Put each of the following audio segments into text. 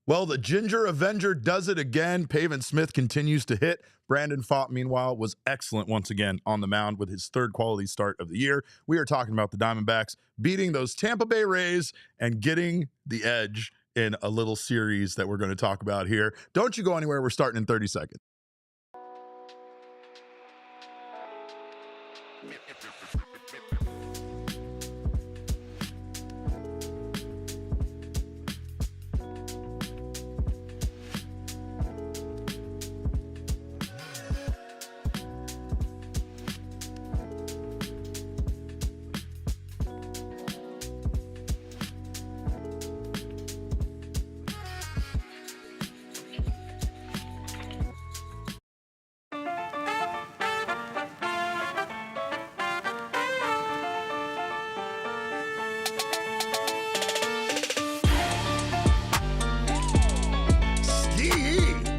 Well, the Ginger Avenger does it again. Pavin Smith continues to hit. Brandon Pfaadt, meanwhile, was excellent once again on the mound with his third quality start of the year. We are talking about the Diamondbacks beating those Tampa Bay Rays and getting the edge in a little series that we're going to talk about here. Don't you go anywhere. We're starting in 30 seconds.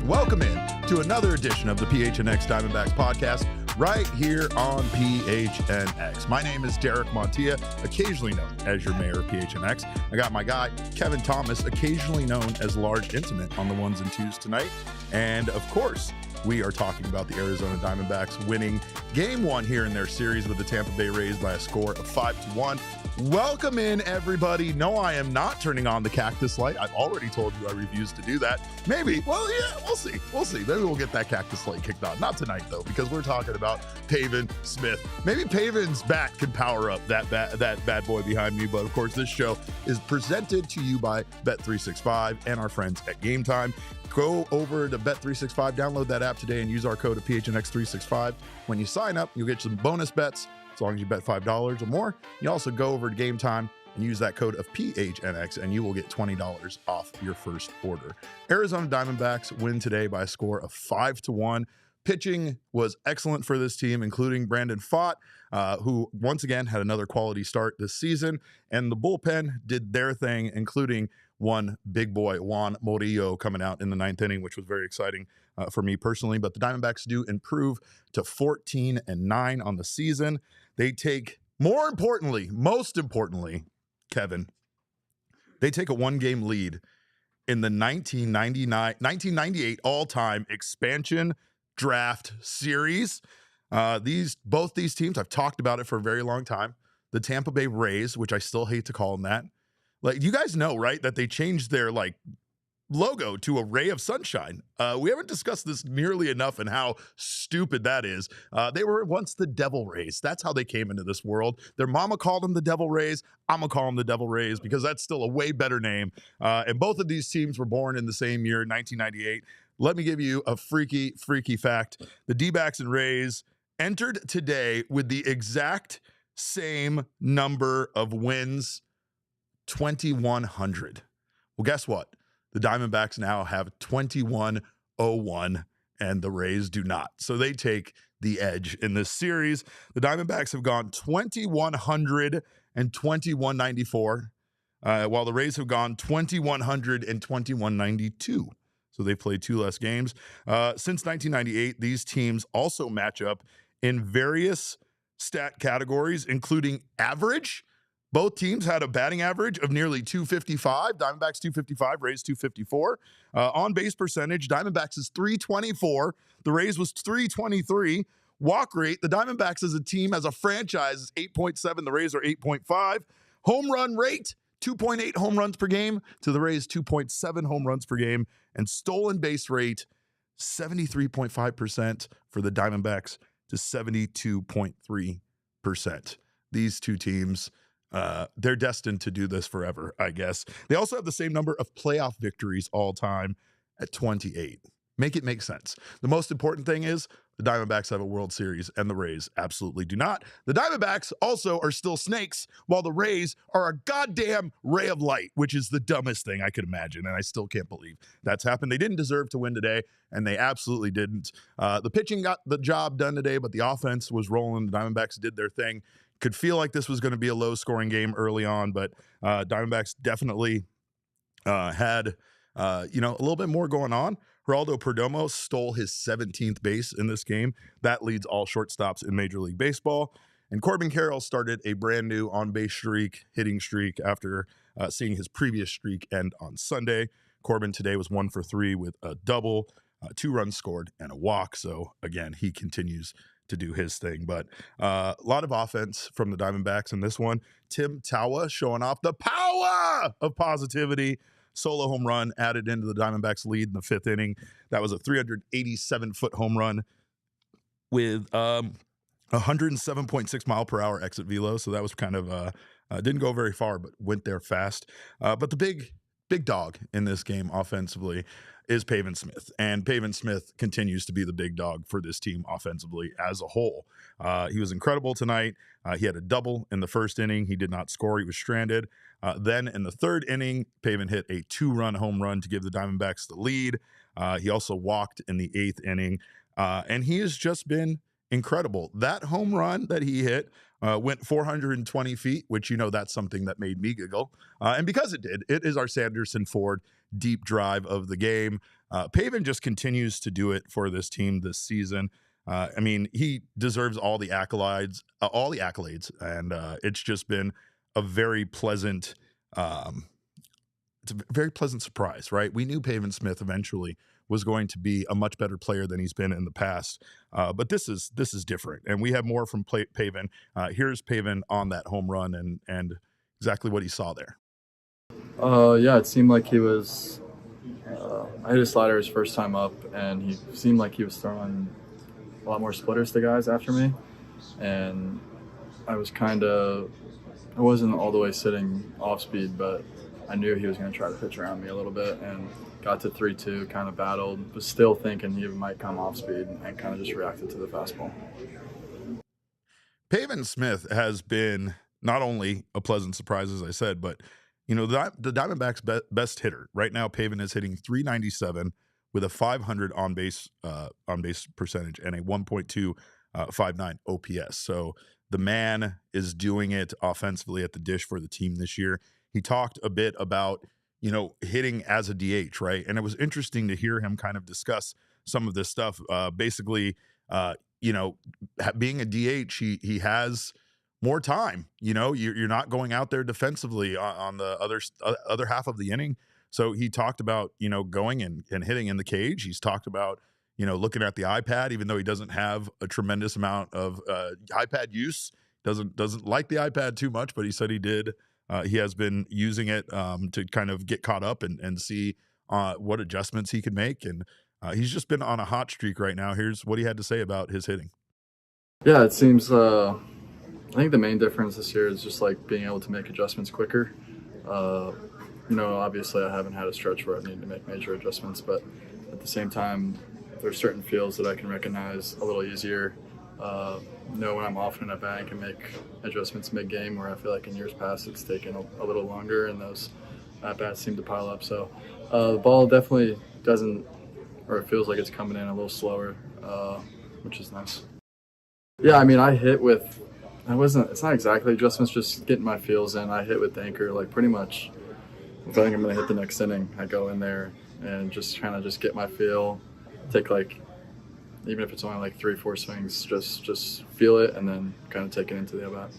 Welcome in to another edition of the PHNX Diamondbacks podcast right here on PHNX. My name is Derek Montilla, occasionally known as your mayor of PHNX. I got my guy, Kevin Thomas, occasionally known as Large Intimate on the ones and twos tonight. And of course, we are talking about the Arizona Diamondbacks winning game one here in their series with the Tampa Bay Rays by a score of 5-1. Welcome in, everybody. No, I am not turning on the cactus light. I've already told you I refuse to do that. Maybe, well, yeah, we'll see. We'll see. Maybe we'll get that cactus light kicked on. Not tonight, though, because we're talking about Pavin Smith. Maybe Pavin's bat can power up that bad boy behind me. But, of course, this show is presented to you by Bet365 and our friends at Game Time. Go over to Bet365, download that app today, and use our code of PHNX365. When you sign up, you'll get some bonus bets as long as you bet $5 or more. You also go over to Game Time and use that code of PHNX, and you will get $20 off your first order. Arizona Diamondbacks win today by a score of 5-1. Pitching was excellent for this team, including Brandon Pfaadt, who once again had another quality start this season. And the bullpen did their thing, including one big boy, Juan Murillo, coming out in the ninth inning, which was very exciting for me personally. But the Diamondbacks do improve to 14-9 on the season. They take, most importantly, Kevin, they take a one-game lead in the 1998 all-time expansion draft series. Both these teams, I've talked about it for a very long time. The Tampa Bay Rays, which I still hate to call them that. Like, you guys know, right, that they changed their logo to a ray of sunshine. We haven't discussed this nearly enough and how stupid that is. They were once the Devil Rays. That's how they came into this world. Their mama called them the Devil Rays. I'm going to call them the Devil Rays because that's still a way better name. And both of these teams were born in the same year, 1998. Let me give you a freaky fact. The Dbacks and Rays entered today with the exact same number of wins, 2,100. Well, guess what? The Diamondbacks now have 21-01, and the Rays do not. So they take the edge in this series. The Diamondbacks have gone 2,100 and 2,194, while the Rays have gone 2,100 and 2,192. So they've played two less games. Since 1998, these teams also match up in various stat categories, including average. Both teams had a batting average of nearly 255. Diamondbacks 255, Rays 254. On base percentage, Diamondbacks is 324. The Rays was 323. Walk rate, the Diamondbacks as a team, as a franchise, is 8.7. The Rays are 8.5. Home run rate, 2.8 home runs per game to the Rays, 2.7 home runs per game. And stolen base rate, 73.5% for the Diamondbacks to 72.3%. These two teams, they're destined to do this forever, I guess. They also have the same number of playoff victories all time at 28. Make it make sense. The most important thing is the Diamondbacks have a World Series and the Rays absolutely do not. The Diamondbacks also are still snakes, while the Rays are a goddamn ray of light, which is the dumbest thing I could imagine, and I still can't believe that's happened. They didn't deserve to win today, and they absolutely didn't. The pitching got the job done today, but the offense was rolling. The Diamondbacks did their thing. Could feel like this was going to be a low-scoring game early on, but Diamondbacks definitely had a little bit more going on. Geraldo Perdomo stole his 17th base in this game. That leads all shortstops in Major League Baseball. And Corbin Carroll started a brand new on-base streak, hitting streak, after seeing his previous streak end on Sunday. Corbin today was 1 for 3 with a double, 2 runs scored, and a walk. So, again, he continues to do his thing. But a lot of offense from the Diamondbacks in this one. Tim Tawa showing off the power of positivity. Solo home run added into the Diamondbacks lead in the 5th inning. That was a 387-foot home run with 107.6 mile per hour exit velo. So that was kind of didn't go very far, but went there fast. But the big dog in this game offensively is Pavin Smith, and Pavin Smith continues to be the big dog for this team offensively as a whole. He was incredible tonight. He had a double in the 1st inning. He did not score. He was stranded. Then in the 3rd inning, Pavin hit a 2-run home run to give the Diamondbacks the lead. He also walked in the 8th inning, and he has just been incredible. That home run that he hit went 420 feet, which, that's something that made me giggle. And because it did, it is our Sanderson Ford deep drive of the game. Pavin just continues to do it for this team this season. He deserves all the accolades, and it's just been a very pleasant, it's a very pleasant surprise, right? We knew Pavin Smith eventually was going to be a much better player than he's been in the past. But this is different, and we have more from Pavin. Here's Pavin on that home run and exactly what he saw there. Yeah, it seemed like he was I hit a slider his first time up, and he seemed like he was throwing a lot more splitters to guys after me, and I wasn't all the way sitting off speed, but I knew he was going to try to pitch around me a little bit, and got to 3-2, kind of battled, was still thinking he might come off speed, and kind of just reacted to the fastball. Pavin Smith has been not only a pleasant surprise, as I said, but the Diamondbacks' best hitter right now. Pavin is hitting .397 with a .500 on base percentage and a 1.259 OPS. So the man is doing it offensively at the dish for the team this year. He talked a bit about hitting as a DH, right? And it was interesting to hear him kind of discuss some of this stuff. Basically, being a DH, he has more time. You're not going out there defensively on the other half of the inning. So he talked about going and hitting in the cage. He's talked about looking at the iPad, even though he doesn't have a tremendous amount of iPad use. Doesn't like the iPad too much, but he said he did. He has been using it to kind of get caught up and see what adjustments he can make. And he's just been on a hot streak right now. Here's what he had to say about his hitting. Yeah, it seems I think the main difference this year is just like being able to make adjustments quicker. Obviously I haven't had a stretch where I've needed to make major adjustments, but at the same time, there's certain fields that I can recognize a little easier. Know when I'm off in a bank and make adjustments mid-game, where I feel like in years past it's taken a little longer and those at-bats seem to pile up. So the ball definitely doesn't, or it feels like it's coming in a little slower, which is nice. Yeah, I hit with, it's not exactly adjustments, just getting my feels in. I hit with the anchor, like pretty much, if I think I'm going to hit the next inning, I go in there and just kind of just get my feel, take even if it's only like 3-4 swings, just feel it and then kind of take it into the at-bat.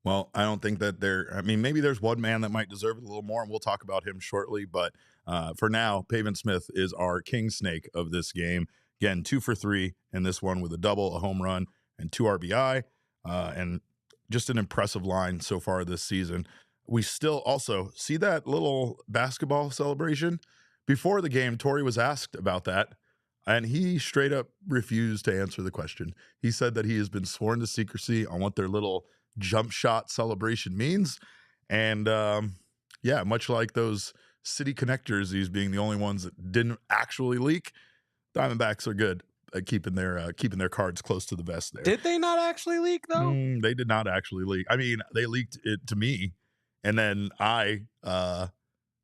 Well, I don't think that maybe there's one man that might deserve it a little more, and we'll talk about him shortly. But for now, Pavin Smith is our king snake of this game. Again, 2 for 3 in this one with a double, a home run, and 2 RBI. And just an impressive line so far this season. We still also see that little basketball celebration. Before the game, Torey was asked about that, and he straight up refused to answer the question. He said that he has been sworn to secrecy on what their little jump shot celebration means. And much like those city connectors, these being the only ones that didn't actually leak, Diamondbacks are good at keeping their cards close to the vest there. Did they not actually leak, though? They did not actually leak. They leaked it to me, and then I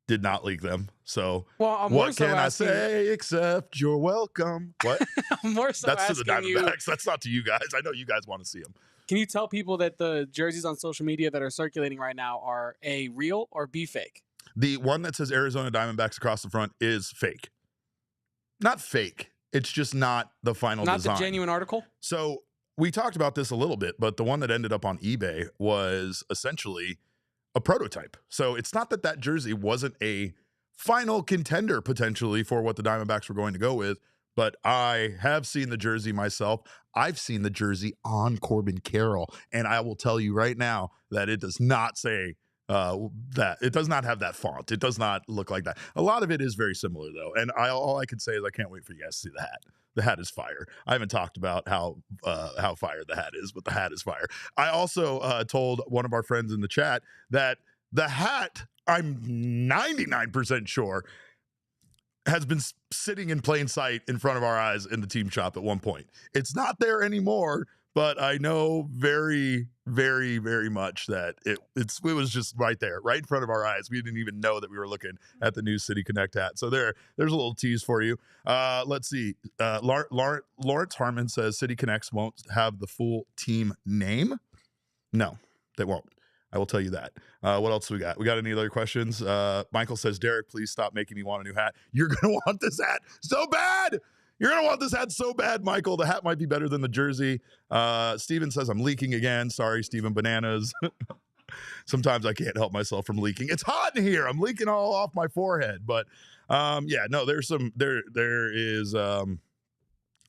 did not leak them. So what can I say except you're welcome? What? I'm more so That's asking to the Diamondbacks. That's not to you guys. I know you guys want to see them. Can you tell people that the jerseys on social media that are circulating right now are A, real, or B, fake? The one that says Arizona Diamondbacks across the front is fake. Not fake. It's just not the final design. Not the genuine article? So we talked about this a little bit, but the one that ended up on eBay was essentially a prototype. So it's not that jersey wasn't a final contender potentially for what the Diamondbacks were going to go with. But I have seen the jersey myself. I've seen the jersey on Corbin Carroll, and I will tell you right now that it does not say that. It does not have that font. It does not look like that. A lot of it is very similar, though. And all I can say is I can't wait for you guys to see the hat. The hat is fire. I haven't talked about how fire the hat is, but the hat is fire. I also told one of our friends in the chat that the hat, I'm 99% sure, has been sitting in plain sight in front of our eyes in the team shop at one point. It's not there anymore, but I know very, very, very much that it was just right there, right in front of our eyes. We didn't even know that we were looking at the new City Connect hat. So there's a little tease for you. Let's see. Lawrence Harmon says City Connects won't have the full team name. No, they won't. I will tell you that. What else we got? We got any other questions? Michael says, Derek, please stop making me want a new hat. You're going to want this hat so bad. You're going to want this hat so bad, Michael. The hat might be better than the jersey. Steven says, I'm leaking again. Sorry, Steven Bananas. Sometimes I can't help myself from leaking. It's hot in here. I'm leaking all off my forehead. But yeah, no, there is,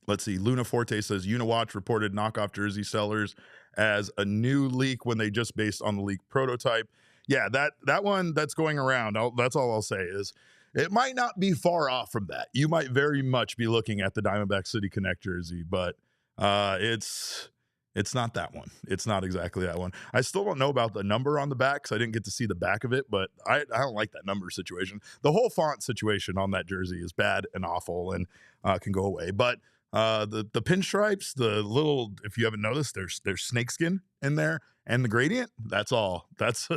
let's see. Luna Forte says, Uniwatch reported knockoff jersey sellers as a new leak when they just based on the leak prototype. Yeah, that one that's going around, that's all I'll say is it might not be far off from that. You might very much be looking at the Diamondback City Connect jersey, but it's not that one. It's not exactly that one. I still don't know about the number on the back because I didn't get to see the back of it, but I don't like that number situation. The whole font situation on that jersey is bad and awful and can go away. But the pinstripes, the little, if you haven't noticed, there's snakeskin in there, and the gradient. That's all. That's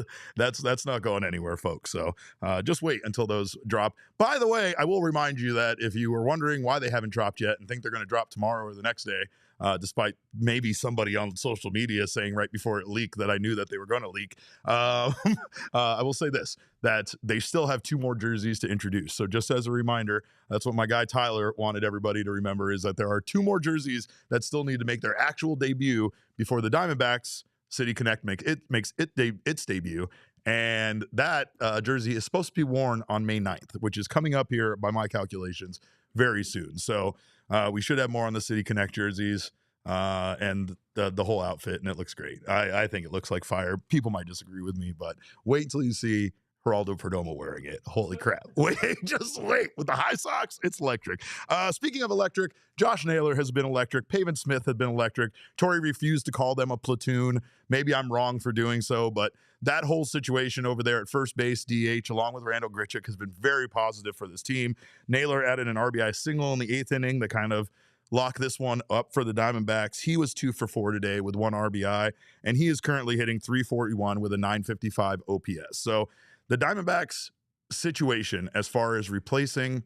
not going anywhere, folks. So just wait until those drop. By the way, I will remind you that if you were wondering why they haven't dropped yet and think they're going to drop tomorrow or the next day, despite maybe somebody on social media saying right before it leaked that I knew that they were going to leak, I will say this, that they still have 2 more jerseys to introduce. So just as a reminder, that's what my guy Tyler wanted everybody to remember, is that there are 2 more jerseys that still need to make their actual debut before the Diamondbacks City Connect makes its debut. And that jersey is supposed to be worn on May 9th, which is coming up here by my calculations very soon. So we should have more on the City Connect jerseys and the whole outfit, and it looks great. I think it looks like fire. People might disagree with me, but wait till you see Geraldo Perdomo wearing it. Holy crap. Wait, just wait. With the high socks, it's electric. Speaking of electric, Josh Naylor has been electric. Pavin Smith has been electric. Torey refused to call them a platoon. Maybe I'm wrong for doing so, but that whole situation over there at first base, DH, along with Randall Grichuk, has been very positive for this team. Naylor added an RBI single in the 8th inning that kind of locked this one up for the Diamondbacks. He was 2 for 4 today with 1 RBI, and he is currently hitting .341 with a .955 OPS. So the Diamondbacks situation as far as replacing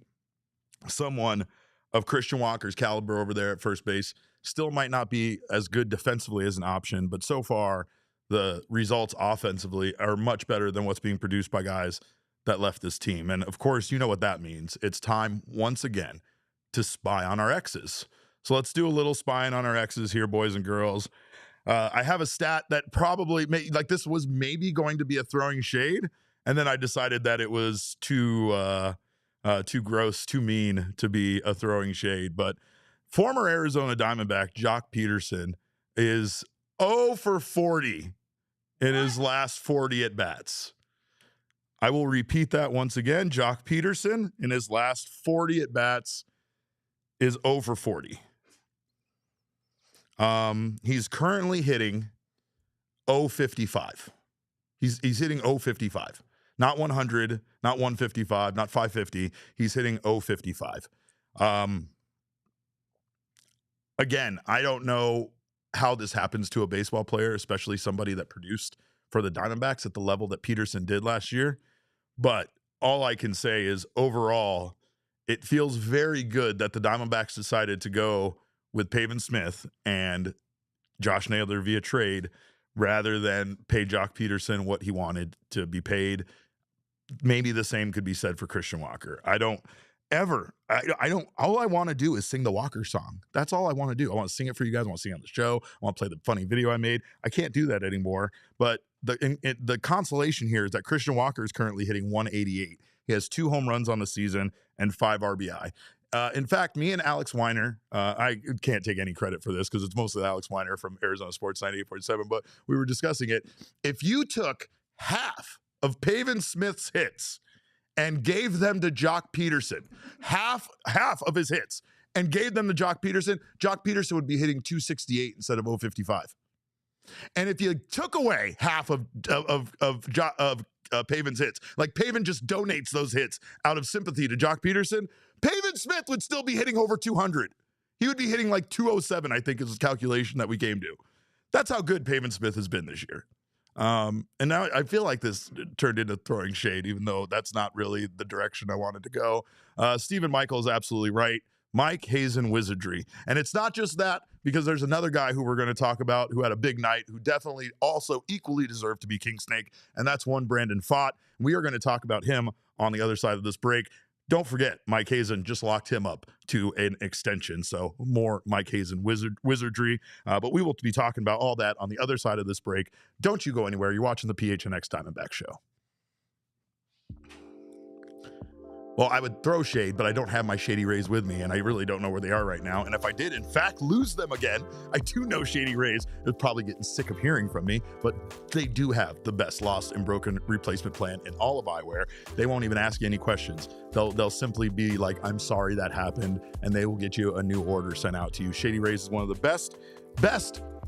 someone of Christian Walker's caliber over there at first base still might not be as good defensively as an option, but so far the results offensively are much better than what's being produced by guys that left this team. And of course, you know what that means. It's time once again to spy on our exes. So let's do a little spying on our exes here, boys and girls. I have a stat that probably this was maybe going to be a throwing shade, and then I decided that it was too gross, too mean to be a throwing shade. But former Arizona Diamondback Jock Peterson is 0 for 40 in his last 40 at-bats. I will repeat that once again. Jock Peterson in his last 40 at-bats is 0 for 40. He's currently hitting 055. He's hitting 055. Not 100, not 155, not 550. He's hitting 055. Again, I don't know how this happens to a baseball player, especially somebody that produced for the Diamondbacks at the level that Peterson did last year. But all I can say is overall, it feels very good that the Diamondbacks decided to go with Pavin Smith and Josh Naylor via trade rather than pay Jock Peterson what he wanted to be paid. Maybe the same could be said for Christian Walker. I don't all I want to do is sing the Walker song. That's all I want to do. I want to sing it for you guys. I want to sing it on the show. I want to play the funny video I made. I can't do that anymore. But the consolation here is that Christian Walker is currently hitting 188. He has 2 home runs on the season and 5 RBI. In fact, me and Alex Weiner, I can't take any credit for this because it's mostly Alex Weiner from Arizona Sports 98.7, but we were discussing it. If you took half of Pavin Smith's hits and gave them to Jock Peterson, half of his hits, and gave them to Jock Peterson would be hitting 268 instead of 055. And if you took away half of Pavin's hits, like Pavin just donates those hits out of sympathy to Jock Peterson, Pavin Smith would still be hitting over 200. He would be hitting like 207, I think is his calculation that we came to. That's how good Pavin Smith has been this year. And now I feel like this turned into throwing shade, even though that's not really the direction I wanted to go. Stephen Michael is absolutely right. Mike Hazen wizardry. And it's not just that, because there's another guy who we're going to talk about who had a big night, who definitely also equally deserved to be King Snake, and that's one Brandon Pfaadt. We are going to talk about him on the other side of this break. Don't forget, Mike Hazen just locked him up to an extension, so more Mike Hazen wizardry. But we will be talking about all that on the other side of this break. Don't you go anywhere. You're watching the PHNX Diamondbacks show. Well, I would throw shade, but I don't have my Shady Rays with me, and I really don't know where they are right now. And if I did, in fact, lose them again, I do know Shady Rays is probably getting sick of hearing from me, but they do have the best lost and broken replacement plan in all of eyewear. They won't even ask you any questions. They'll simply be like, I'm sorry that happened, and they will get you a new order sent out to you. Shady Rays is one of the best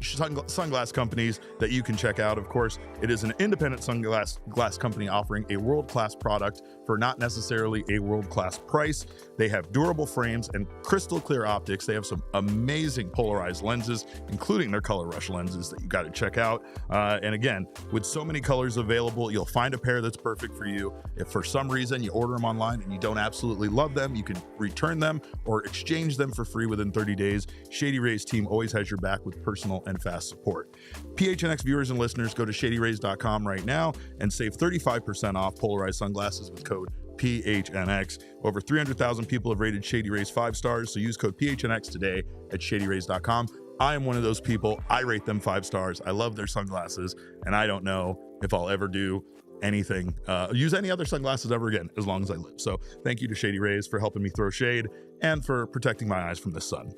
sunglass companies that you can check out. Of course, it is an independent sunglass company offering a world-class product for not necessarily a world-class price. They have durable frames and crystal clear optics. They have some amazing polarized lenses, including their Color Rush lenses that you got to check out. And again, with so many colors available, you'll find a pair that's perfect for you. If for some reason you order them online and you don't absolutely love them, you can return them or exchange them for free within 30 days. Shady Rays team always has your back with personal and fast support. PHNX viewers and listeners, go to shadyrays.com right now and save 35% off polarized sunglasses with code PHNX. Over 300,000 people have rated Shady Rays 5 stars, so use code PHNX today at shadyrays.com. I am one of those people. I rate them 5 stars. I love their sunglasses, and I don't know if I'll ever do anything, use any other sunglasses ever again as long as I live. So thank you to Shady Rays for helping me throw shade and for protecting my eyes from the sun.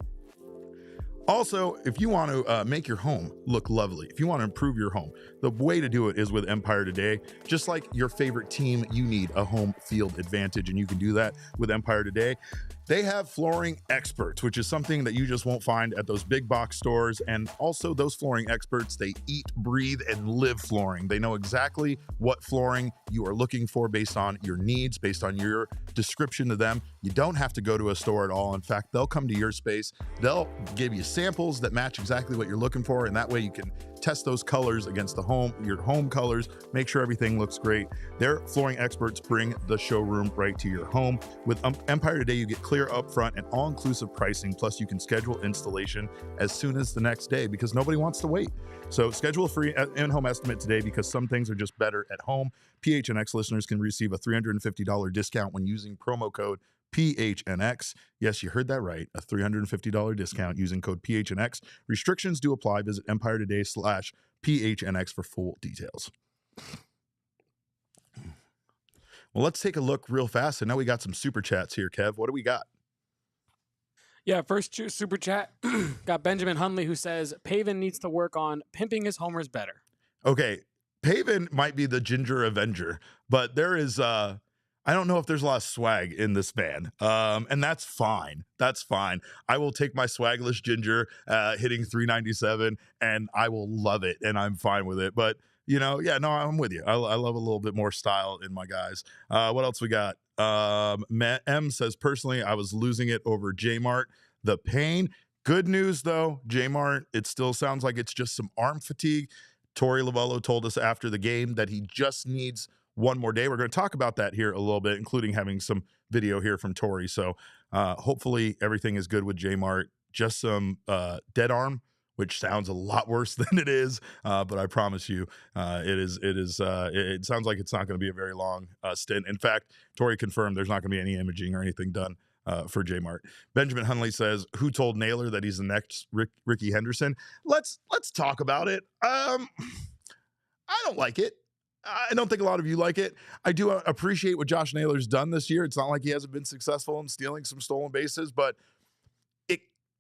Also, if you want to make your home look lovely, if you want to improve your home, the way to do it is with Empire Today. Just like your favorite team, you need a home field advantage, and you can do that with Empire Today. They have flooring experts, which is something that you just won't find at those big box stores. And also those flooring experts, they eat, breathe, and live flooring. They know exactly what flooring you are looking for based on your needs, based on your description to them. You don't have to go to a store at all. In fact, they'll come to your space. They'll give you samples that match exactly what you're looking for. And that way you can test those colors against your home colors, make sure everything looks great. Their flooring experts bring the showroom right to your home. With Empire Today, you get clear upfront and all-inclusive pricing, plus you can schedule installation as soon as the next day because nobody wants to wait. So schedule a free in-home estimate today because some things are just better at home. PHNX listeners can receive a $350 discount when using promo code PHNX. Yes, you heard that right. A $350 discount using code PHNX. Restrictions do apply. Visit EmpireToday/PHNX for full details. Well, let's take a look real fast. And now we got some super chats here, Kev. What do we got? Yeah, first super chat got Benjamin Hunley, who says Pavin needs to work on pimping his homers better. Okay, Pavin might be the Ginger Avenger, but there is I don't know if there's a lot of swag in this man. And that's fine. That's fine. I will take my swagless Ginger hitting 397 and I will love it and I'm fine with it. But, you know, yeah, no, I'm with you. I love a little bit more style in my guys. What else we got? M says, personally, I was losing it over J-Mart. The pain. Good news, though, J-Mart, it still sounds like it's just some arm fatigue. Torey Lovullo told us after the game that he just needs one more day. We're going to talk about that here a little bit, including having some video here from Torey. So hopefully everything is good with J-Mart. Just some dead arm, which sounds a lot worse than it is. But I promise you, it sounds like it's not going to be a very long stint. In fact, Torey confirmed there's not going to be any imaging or anything done for J-Mart. Benjamin Hunley says, who told Naylor that he's the next Ricky Henderson? Let's talk about it. I don't like it. I don't think a lot of you like it. I do appreciate what Josh Naylor's done this year. It's not like he hasn't been successful in stealing some stolen bases, but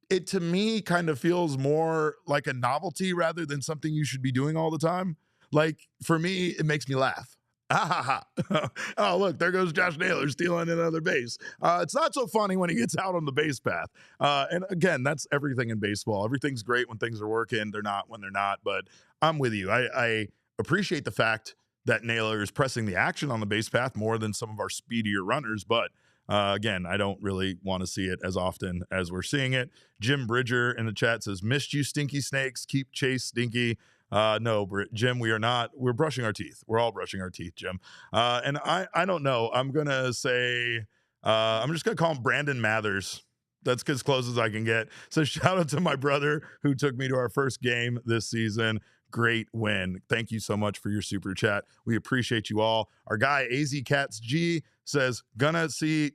it to me kind of feels more like a novelty rather than something you should be doing all the time. Like, for me, it makes me laugh. Ah, ha, ha. Oh, look, there goes Josh Naylor stealing another base. It's not so funny when he gets out on the base path. And again, that's everything in baseball. Everything's great when things are working. They're not when they're not. But I'm with you. I appreciate the fact that Naylor is pressing the action on the base path more than some of our speedier runners. But again, I don't really want to see it as often as we're seeing it. Jim Bridger in the chat says, missed you, Stinky Snakes. Keep Chase Stinky. No, Jim, we are not. We're brushing our teeth. We're all brushing our teeth, Jim. And I don't know. I'm going to say, I'm just going to call him Brandon Mathers. That's as close as I can get. So shout out to my brother who took me to our first game this season. Great win. Thank you so much for your super chat. We appreciate you all. Our guy AZ Cats G says, going to see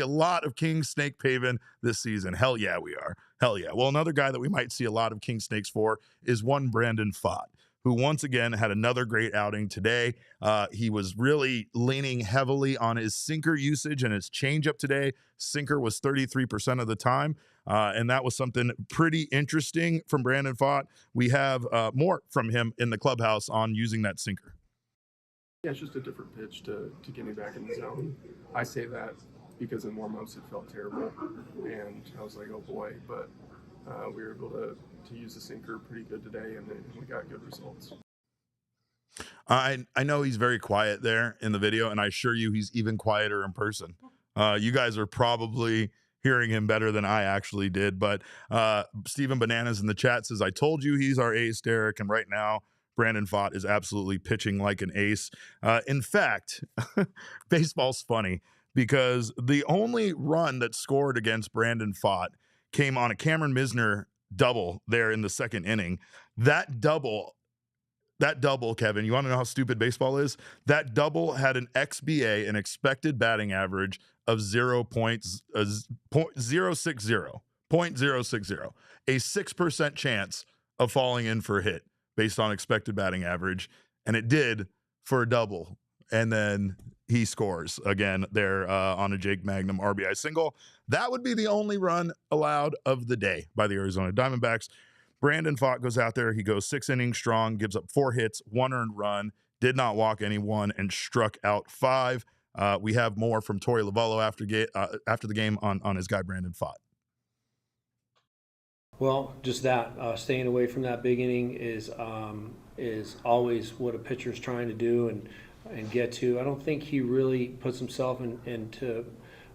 a lot of King Snake Pavin this season. Hell yeah, we are. Hell yeah. Well, another guy that we might see a lot of King Snakes for is one Brandon Pfaadt, who once again had another great outing today. He was really leaning heavily on his sinker usage and his changeup today. Sinker was 33% of the time. And that was something pretty interesting from Brandon Pfaadt. We have more from him in the clubhouse on using that sinker. Yeah, it's just a different pitch to get me back in the zone. I say that because in warm-ups it felt terrible, and I was like, oh boy, but we were able to use the sinker pretty good today, and then we got good results. I know he's very quiet there in the video, and I assure you he's even quieter in person. You guys are probably hearing him better than I actually did, but Steven Bananas in the chat says, I told you he's our ace, Derek, and right now Brandon Pfaadt is absolutely pitching like an ace. In fact, baseball's funny because the only run that scored against Brandon Pfaadt came on a Cameron Misner double there in the second inning. That double, Kevin, you want to know how stupid baseball is? That double had an XBA, an expected batting average of 0.060, a 6% chance of falling in for a hit based on expected batting average. And it did for a double. And then he scores again there on a Jake Magnum RBI single. That would be the only run allowed of the day by the Arizona Diamondbacks. Brandon Pfaadt goes out there. He goes 6 innings strong, gives up 4 hits, 1 earned run, did not walk anyone, and struck out 5. We have more from Torey Lovullo after the game on his guy, Brandon Pfaadt. Well, just that. Staying away from that big inning is always what a pitcher's trying to do and get to. I don't think he really puts himself into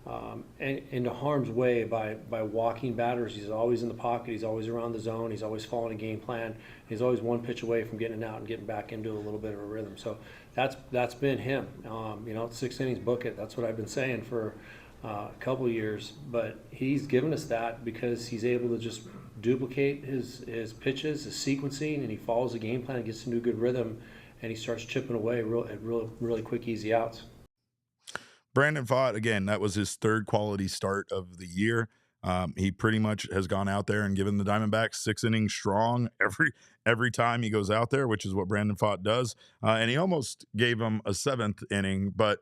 harm's way by walking batters. He's always in the pocket. He's always around the zone. He's always following a game plan. He's always one pitch away from getting out and getting back into a little bit of a rhythm. So that's been him. 6 innings, book it. That's what I've been saying for a couple of years. But he's given us that because he's able to just duplicate his pitches, his sequencing, and he follows the game plan and gets into a good rhythm, and he starts chipping away at really quick, easy outs. Brandon Pfaadt, again, that was his 3rd quality start of the year. He pretty much has gone out there and given the Diamondbacks 6 innings strong every time he goes out there, which is what Brandon Pfaadt does. And he almost gave him a 7th inning, but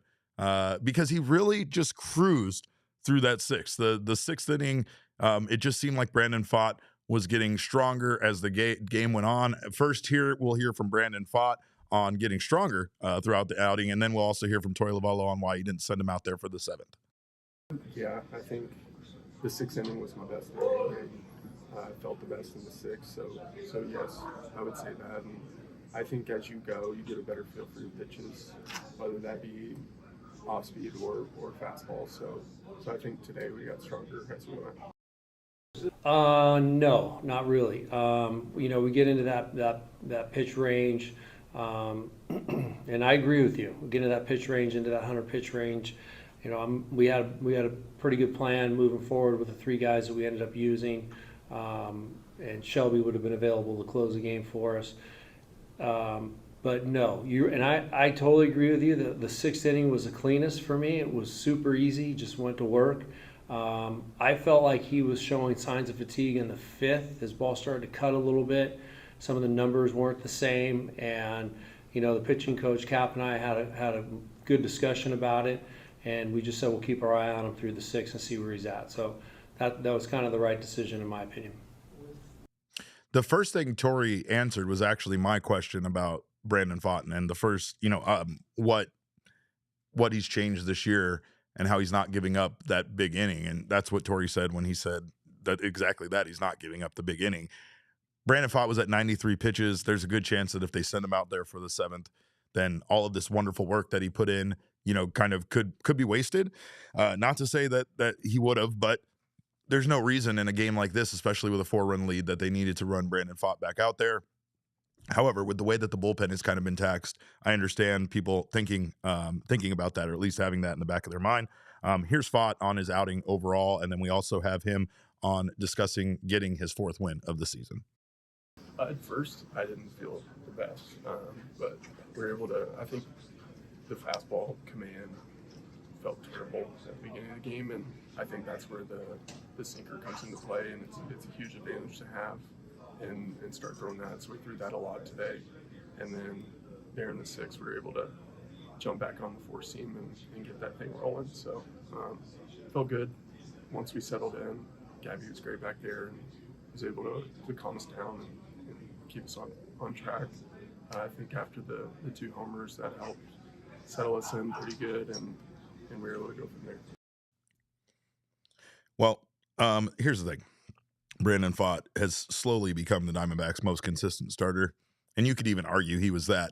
because he really just cruised through that 6th. The 6th inning, it just seemed like Brandon Pfaadt was getting stronger as the game went on. First, we'll hear from Brandon Pfaadt on getting stronger throughout the outing, and then we'll also hear from Torey Lovullo on why he didn't send him out there for the 7th. Yeah, I think the 6th inning was my best inning, and I felt the best in the 6th, so yes, I would say that. And I think as you go, you get a better feel for your pitches, whether that be off speed or fastball. So I think today we got stronger as we went. No, not really. We get into that pitch range, and I agree with you. We get into that pitch range, into that 100 pitch range. We had a pretty good plan moving forward with the 3 guys that we ended up using, and Shelby would have been available to close the game for us. But no, I totally agree with you. The 6th inning was the cleanest for me. It was super easy, just went to work. I felt like he was showing signs of fatigue in the 5th. His ball started to cut a little bit. Some of the numbers weren't the same, and the pitching coach Cap and I had a good discussion about it, and we just said we'll keep our eye on him through the 6th and see where he's at. So that was kind of the right decision in my opinion. The first thing Torey answered was actually my question about Brandon Pfaadt and the first, what he's changed this year and how he's not giving up that big inning. And that's what Torey said when he said that exactly that he's not giving up the big inning. Brandon Pfaadt was at 93 pitches. There's a good chance that if they send him out there for the 7th, then all of this wonderful work that he put in, kind of could be wasted. Not to say that he would have, but there's no reason in a game like this, especially with a 4-run lead, that they needed to run Brandon Pfaadt back out there. However, with the way that the bullpen has kind of been taxed, I understand people thinking about that, or at least having that in the back of their mind. Here's Pfaadt on his outing overall, and then we also have him on discussing getting his 4th win of the season. At first, I didn't feel the best, but we were able to. I think the fastball command felt terrible at the beginning of the game, and I think that's where the sinker comes into play, and it's a huge advantage to have and start throwing that. So we threw that a lot today, and then there in the 6th, we were able to jump back on the 4-seam and get that thing rolling. So felt good once we settled in. Gabby was great back there and was able to calm us down and keep us on track. I think after the 2 homers, that helped settle us in pretty good, and we were able to go from there. Well, here's the thing. Brandon Pfaadt has slowly become the Diamondbacks' most consistent starter, and you could even argue he was that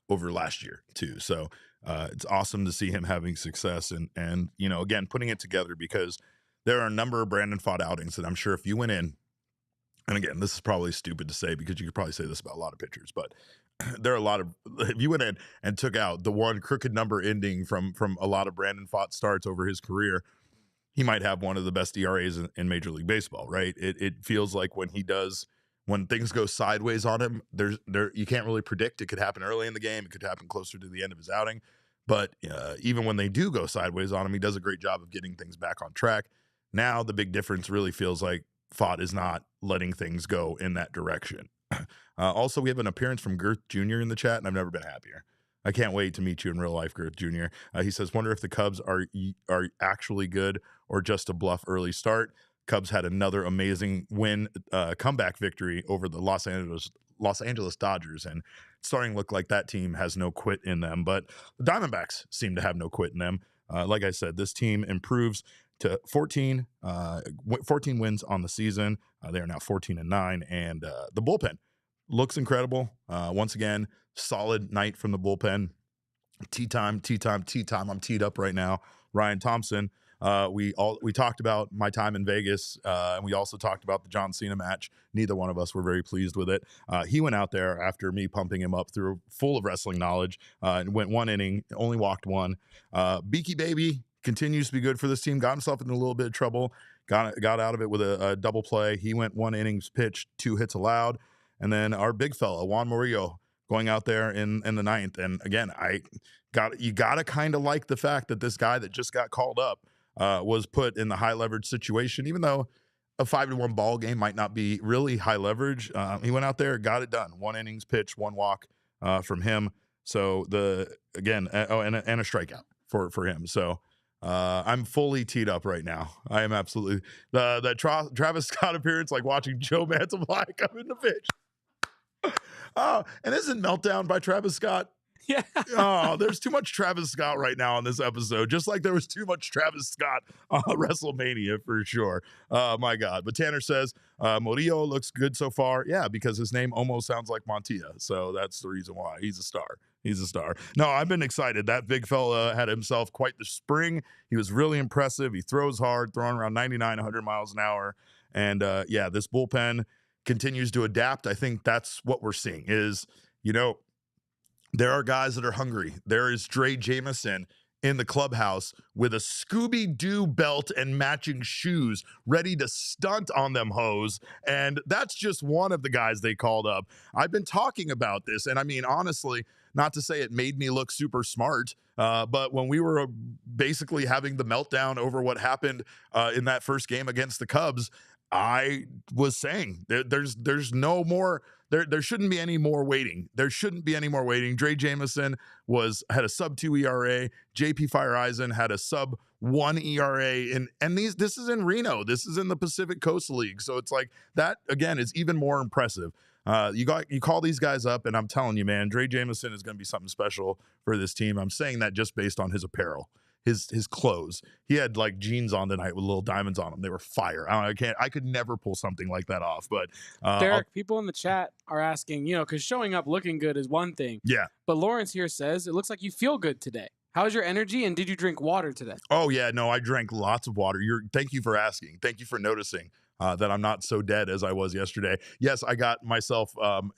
over last year too. So it's awesome to see him having success and again, putting it together, because there are a number of Brandon Pfaadt outings that I'm sure if you went in, and again, this is probably stupid to say because you could probably say this about a lot of pitchers, but there are a lot of, if you went in and took out the one crooked number ending from a lot of Brandon Pfaadt starts over his career, he might have one of the best ERAs in Major League Baseball, right? It feels like when things go sideways on him, you can't really predict. It could happen early in the game. It could happen closer to the end of his outing. But even when they do go sideways on him, he does a great job of getting things back on track. Now the big difference really feels like Pfaadt is not letting things go in that direction. Also, we have an appearance from Girth Jr. in the chat, and I've never been happier. I can't wait to meet you in real life, Girth Jr. He says, wonder if the Cubs are actually good or just a bluff early start. Cubs had another amazing comeback victory over the Los Angeles Dodgers, and it's starting to look like that team has no quit in them. But the Diamondbacks seem to have no quit in them. Like I said, this team improves to 14 wins on the season. They are now 14-9, and the bullpen looks incredible. Once again, solid night from the bullpen. Tea time. I'm teed up right now. Ryan Thompson. We talked about my time in Vegas, and we also talked about the John Cena match. Neither one of us were very pleased with it. He went out there after me pumping him up through full of wrestling knowledge, and went 1 inning, only walked 1. Beaky Baby continues to be good for this team. Got himself in a little bit of trouble. Got out of it with a double play. He went 1 innings pitched, 2 hits allowed. And then our big fella, Juan Murillo, going out there in the 9th. And again, you got to kind of like the fact that this guy that just got called up was put in the high leverage situation, even though a 5-1 ball game might not be really high leverage. He went out there, got it done. 1 innings pitched, 1 walk from him. So and a strikeout for him. So I'm fully teed up right now. I am absolutely the Travis Scott appearance, like watching Joe Mantiply come in the pitch. Oh, and isn't Meltdown by Travis Scott? Yeah. Oh, there's too much Travis Scott right now on this episode, just like there was too much Travis Scott on WrestleMania for sure. My God. But Tanner says, Murillo looks good so far. Yeah, because his name almost sounds like Montilla. So that's the reason why. He's a star. No, I've been excited. That big fella had himself quite the spring. He was really impressive. He throws hard, throwing around 99, 100 miles an hour. And this bullpen continues to adapt. I think that's what we're seeing is, there are guys that are hungry. There is Dre Jameson in the clubhouse with a Scooby-Doo belt and matching shoes ready to stunt on them hoes. And that's just one of the guys they called up. I've been talking about this, and I mean, honestly, not to say it made me look super smart, but when we were basically having the meltdown over what happened in that first game against the Cubs, I was saying there's no more there shouldn't be any more waiting. There shouldn't be any more waiting. Dre Jameson had a sub-2 ERA. JP Fireeisen had a sub-1 ERA. And this is in Reno. This is in the Pacific Coast League. So it's like that, again, is even more impressive. You call these guys up, and I'm telling you, man, Dre Jameson is going to be something special for this team. I'm saying that just based on his apparel. His clothes. He had like jeans on tonight with little diamonds on them. They were fire. I could never pull something like that off. But Derek, people in the chat are asking, because showing up looking good is one thing. Yeah. But Lawrence here says it looks like you feel good today. How's your energy, and did you drink water today? Oh yeah, no, I drank lots of water. Thank you for asking. Thank you for noticing that I'm not so dead as I was yesterday. Yes, I got myself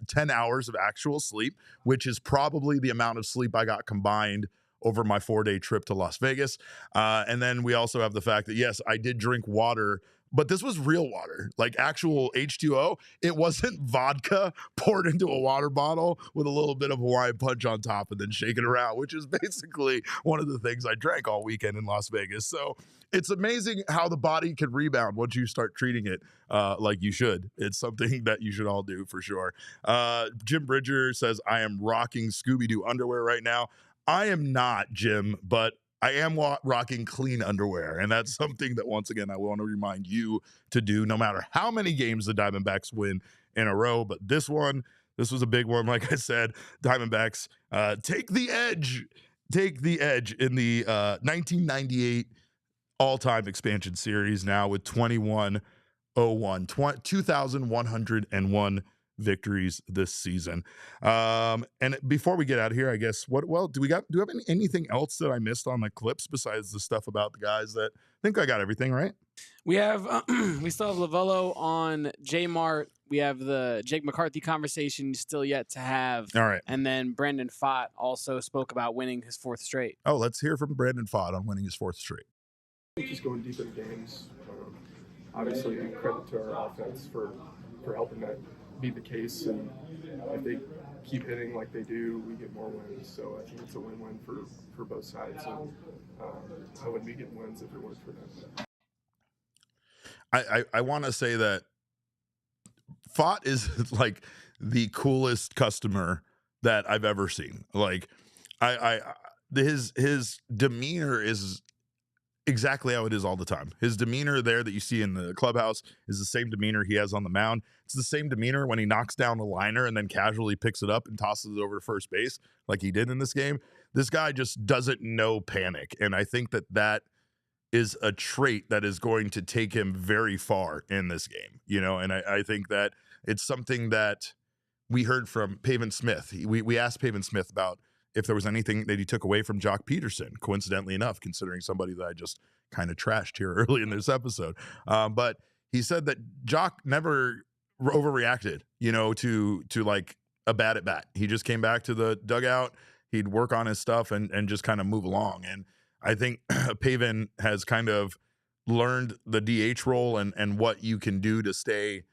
10 hours of actual sleep, which is probably the amount of sleep I got combined over my 4-day trip to Las Vegas. And then we also have the fact that, yes, I did drink water, but this was real water, like actual H2O. It wasn't vodka poured into a water bottle with a little bit of Hawaiian punch on top and then shaken around, which is basically one of the things I drank all weekend in Las Vegas. So it's amazing how the body can rebound once you start treating it like you should. It's something that you should all do for sure. Jim Bridger says, I am rocking Scooby-Doo underwear right now. I am not, Jim, but I am rocking clean underwear. And that's something that, once again, I want to remind you to do no matter how many games the Diamondbacks win in a row. But this was a big one. Like I said, Diamondbacks take the edge in the 1998 all-time expansion series now with 2,101 victories this season. And before we get out of here, I guess do we have anything else that I missed on the clips besides the stuff about the guys? That I think I got everything right. We have we still have Lovullo on J-Mart. We have the Jake McCarthy conversation still yet to have. All right. And then Brandon Pfaadt also spoke about winning his 4th straight. Oh, let's hear from Brandon Pfaadt on winning his 4th straight. Just going deep in games. Obviously, credit to our offense for helping that be the case, and if they keep hitting like they do, we get more wins. So I think it's a win-win for both sides, and I wouldn't be getting wins if it weren't for them. I want to say that Pfaadt is like the coolest customer that I've ever seen. Like his demeanor is exactly how it is all the time. His demeanor there that you see in the clubhouse is the same demeanor he has on the mound. It's the same demeanor when he knocks down a liner and then casually picks it up and tosses it over to first base like he did in this game. This guy just doesn't know panic. And I think that is a trait that is going to take him very far in this game, and I think that it's something that we heard from Pavin Smith. We asked Pavin Smith about if there was anything that he took away from Jock Peterson, coincidentally enough, considering somebody that I just kind of trashed here early in this episode. But he said that Jock never overreacted, to like a bat at bat. He just came back to the dugout. He'd work on his stuff and just kind of move along. And I think Pavin has kind of learned the DH role and what you can do to stay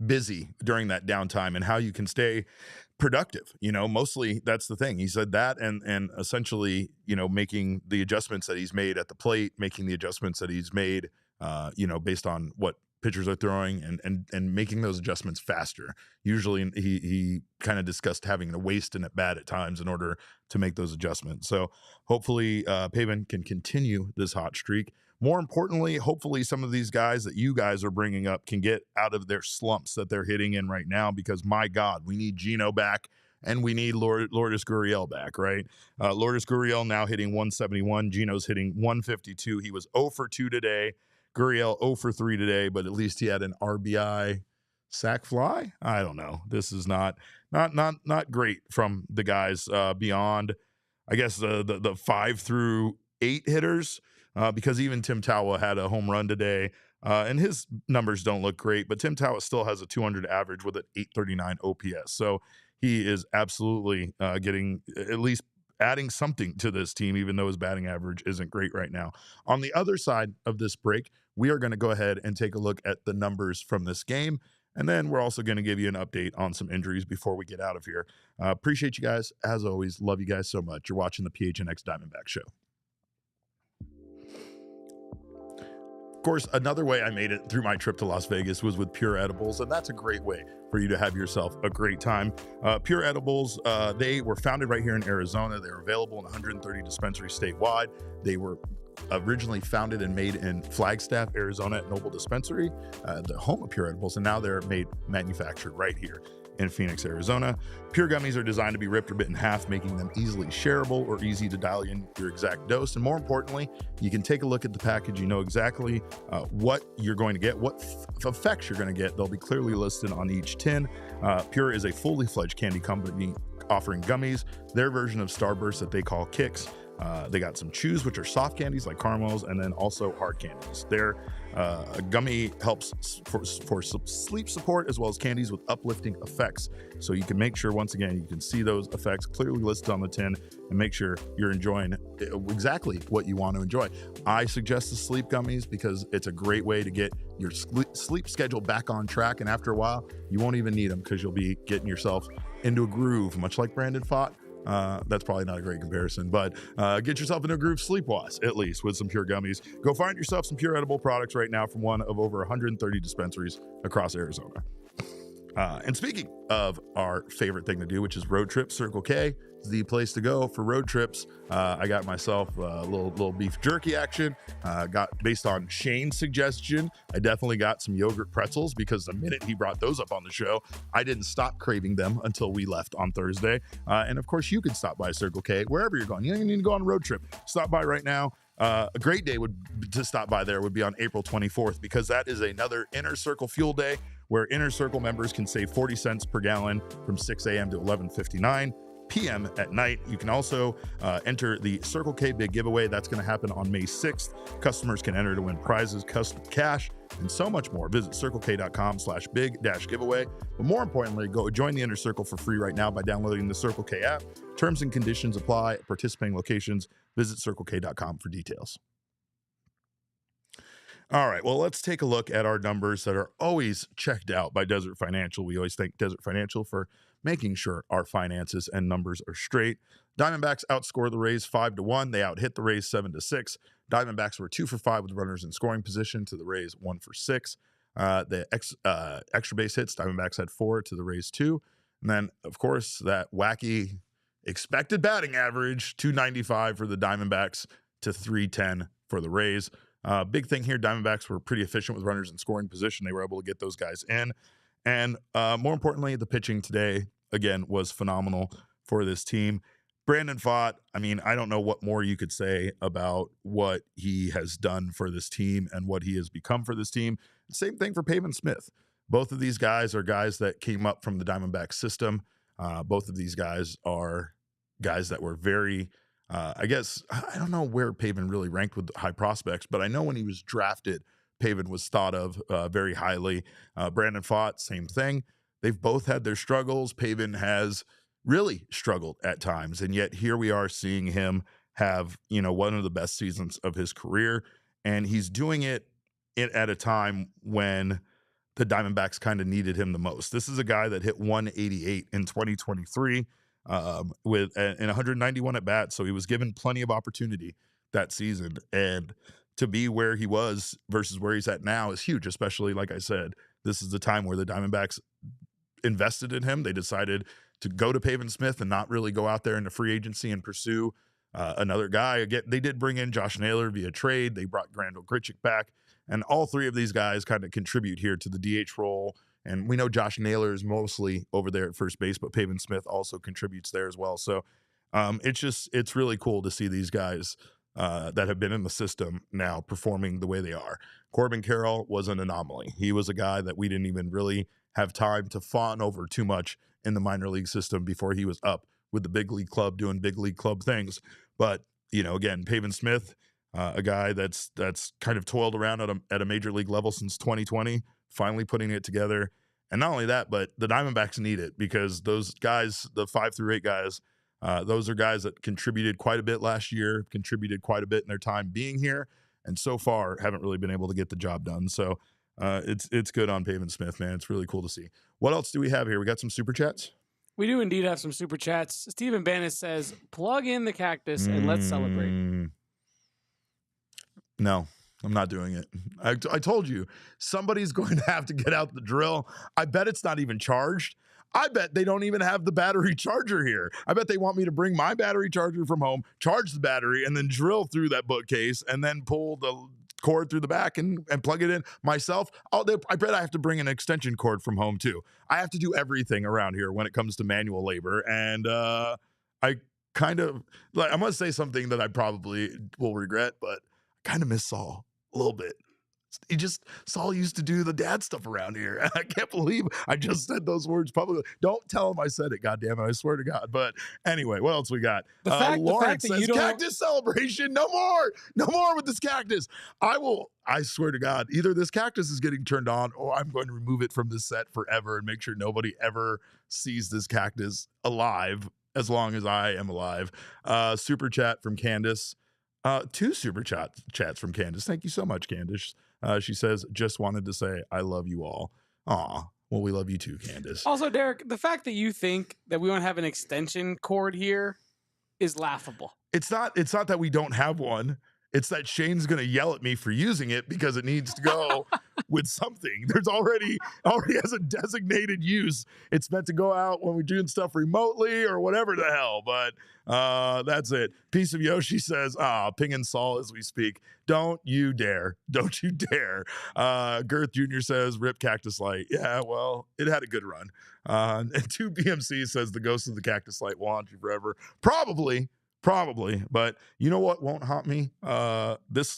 busy during that downtime and how you can stay productive. Mostly that's the thing. He said that and essentially, making the adjustments that he's made at the plate, making the adjustments that he's made, based on what pitchers are throwing and making those adjustments faster. Usually he kind of discussed having to waste an at bat at times in order to make those adjustments. So hopefully Pavin can continue this hot streak. More importantly, hopefully some of these guys that you guys are bringing up can get out of their slumps that they're hitting in right now, because my God, we need Gino back and we need Lourdes Gurriel back, right? Lourdes Gurriel now hitting 171. Gino's hitting 152. He was 0 for 2 today. Gurriel 0 for 3 today, but at least he had an RBI sac fly. I don't know. This is not great from the guys beyond, I guess, the 5 through 8 hitters. Because even Tim Tawa had a home run today, and his numbers don't look great, but Tim Tawa still has a 200 average with an 839 OPS. So he is absolutely getting, at least adding something to this team, even though his batting average isn't great right now. On the other side of this break, we are going to go ahead and take a look at the numbers from this game. And then we're also going to give you an update on some injuries before we get out of here. Appreciate you guys. As always, love you guys so much. You're watching the PHNX Diamondbacks show. Of course, another way I made it through my trip to Las Vegas was with Pure Edibles, and that's a great way for you to have yourself a great time. Pure Edibles, they were founded right here in Arizona. They're available in 130 dispensaries statewide. They were originally founded and made in Flagstaff, Arizona at Noble Dispensary, the home of Pure Edibles, and now they're manufactured right here in Phoenix, Arizona. Pure gummies are designed to be ripped or bit in half, making them easily shareable or easy to dial in your exact dose. And more importantly, you can take a look at the package. You know exactly what you're going to get, what effects you're going to get. They'll be clearly listed on each tin. Pure is a fully fledged candy company offering gummies, their version of Starburst that they call Kicks. They got some chews, which are soft candies like caramels, and then also hard candies. Their gummy helps for sleep support as well as candies with uplifting effects. So you can make sure, once again, you can see those effects clearly listed on the tin and make sure you're enjoying exactly what you want to enjoy. I suggest the sleep gummies because it's a great way to get your sleep schedule back on track. And after a while, you won't even need them because you'll be getting yourself into a groove, much like Brandon Pfaadt. That's probably not a great comparison, but get yourself into a groove sleep-wise, at least, with some Pure gummies. Go find yourself some Pure edible products right now from one of over 130 dispensaries across Arizona. And speaking of our favorite thing to do, which is road trips, Circle K is the place to go for road trips. I got myself a little beef jerky action. Got based on Shane's suggestion. I definitely got some yogurt pretzels because the minute he brought those up on the show, I didn't stop craving them until we left on Thursday. And of course, you can stop by Circle K wherever you're going. You don't even need to go on a road trip. Stop by right now. A great day to stop by there would be on April 24th because that is another Inner Circle Fuel Day where Inner Circle members can save 40 cents per gallon from 6 a.m. to 11:59 p.m. at night. You can also enter the Circle K Big Giveaway. That's going to happen on May 6th. Customers can enter to win prizes, custom cash, and so much more. Visit circlek.com/big-giveaway. But more importantly, go join the Inner Circle for free right now by downloading the Circle K app. Terms and conditions apply at participating locations. Visit circlek.com for details. All right, well, let's take a look at our numbers that are always checked out by Desert Financial. We always thank Desert Financial for making sure our finances and numbers are straight. Diamondbacks outscored the Rays 5-1. They out-hit the Rays 7-6. Diamondbacks were 2 for 5 with runners in scoring position to the Rays 1 for 6. The extra base hits, Diamondbacks had 4 to the Rays 2. And then, of course, that wacky expected batting average, 295 for the Diamondbacks to 310 for the Rays. Big thing here, Diamondbacks were pretty efficient with runners in scoring position. They were able to get those guys in. And more importantly, the pitching today, again, was phenomenal for this team. Brandon Pfaadt, I mean, I don't know what more you could say about what he has done for this team and what he has become for this team. Same thing for Pavin Smith. Both of these guys are guys that came up from the Diamondbacks system. Both of these guys are guys that were very... I guess, I don't know where Pavin really ranked with high prospects, but I know when he was drafted, Pavin was thought of very highly. Brandon Pfaadt, same thing. They've both had their struggles. Pavin has really struggled at times, and yet here we are seeing him have, one of the best seasons of his career, and he's doing it at a time when the Diamondbacks kind of needed him the most. This is a guy that hit 188 in 2023. With 191 at bats, so he was given plenty of opportunity that season, and to be where he was versus where he's at now is huge. Especially, like I said, this is the time where the Diamondbacks invested in him. They decided to go to Pavin Smith and not really go out there into free agency and pursue another guy. Again, they did bring in Josh Naylor via trade. They brought Grandal Grichuk back, and all three of these guys kind of contribute here to the DH role. And we know Josh Naylor is mostly over there at first base, but Pavin Smith also contributes there as well. So it's really cool to see these guys that have been in the system now performing the way they are. Corbin Carroll was an anomaly. He was a guy that we didn't even really have time to fawn over too much in the minor league system before he was up with the big league club doing big league club things. But, again, Pavin Smith, a guy that's kind of toiled around at a major league level since 2020, finally putting it together. And not only that, but the Diamondbacks need it because those guys, the 5 through 8 guys, those are guys that contributed quite a bit last year, contributed quite a bit in their time being here, and so far haven't really been able to get the job done. So it's good on Pavin Smith, man. It's really cool to see. What else do we have here? We got some super chats? We do indeed have some super chats. Stephen Bannis says, plug in the cactus and let's celebrate. No, I'm not doing it. I told you, somebody's going to have to get out the drill. I bet it's not even charged. I bet they don't even have the battery charger here. I bet they want me to bring my battery charger from home, charge the battery, and then drill through that bookcase and then pull the cord through the back and plug it in myself. I bet I have to bring an extension cord from home too. I have to do everything around here when it comes to manual labor. And I kind of, like, I'm going to say something that I probably will regret, but I kind of miss Saul a little bit. Saul used to do the dad stuff around here. I can't believe I just said those words publicly. Don't tell him I said it, goddammit. I swear to God. But anyway, what else we got? Lauren says, cactus celebration. No more with this cactus. I swear to God, either this cactus is getting turned on or I'm going to remove it from this set forever and make sure nobody ever sees this cactus alive as long as I am alive. Super chat from Candace. 2 super chats from Candace. Thank you so much, Candace. She says, just wanted to say I love you all. Aw, well, we love you too, Candace. Also, Derek, the fact that you think that we don't have an extension cord here is laughable. It's not that we don't have one. It's that Shane's going to yell at me for using it because it needs to go with something. There's already has a designated use. It's meant to go out when we're doing stuff remotely or whatever the hell. But that's it. Piece of Yoshi says, pinging Saul as we speak. Don't you dare. Don't you dare. Girth Jr. says, rip Cactus Light. Yeah, well, it had a good run. And 2 BMC says, the ghost of the Cactus Light will haunt you forever. Probably, but you know what won't haunt me? This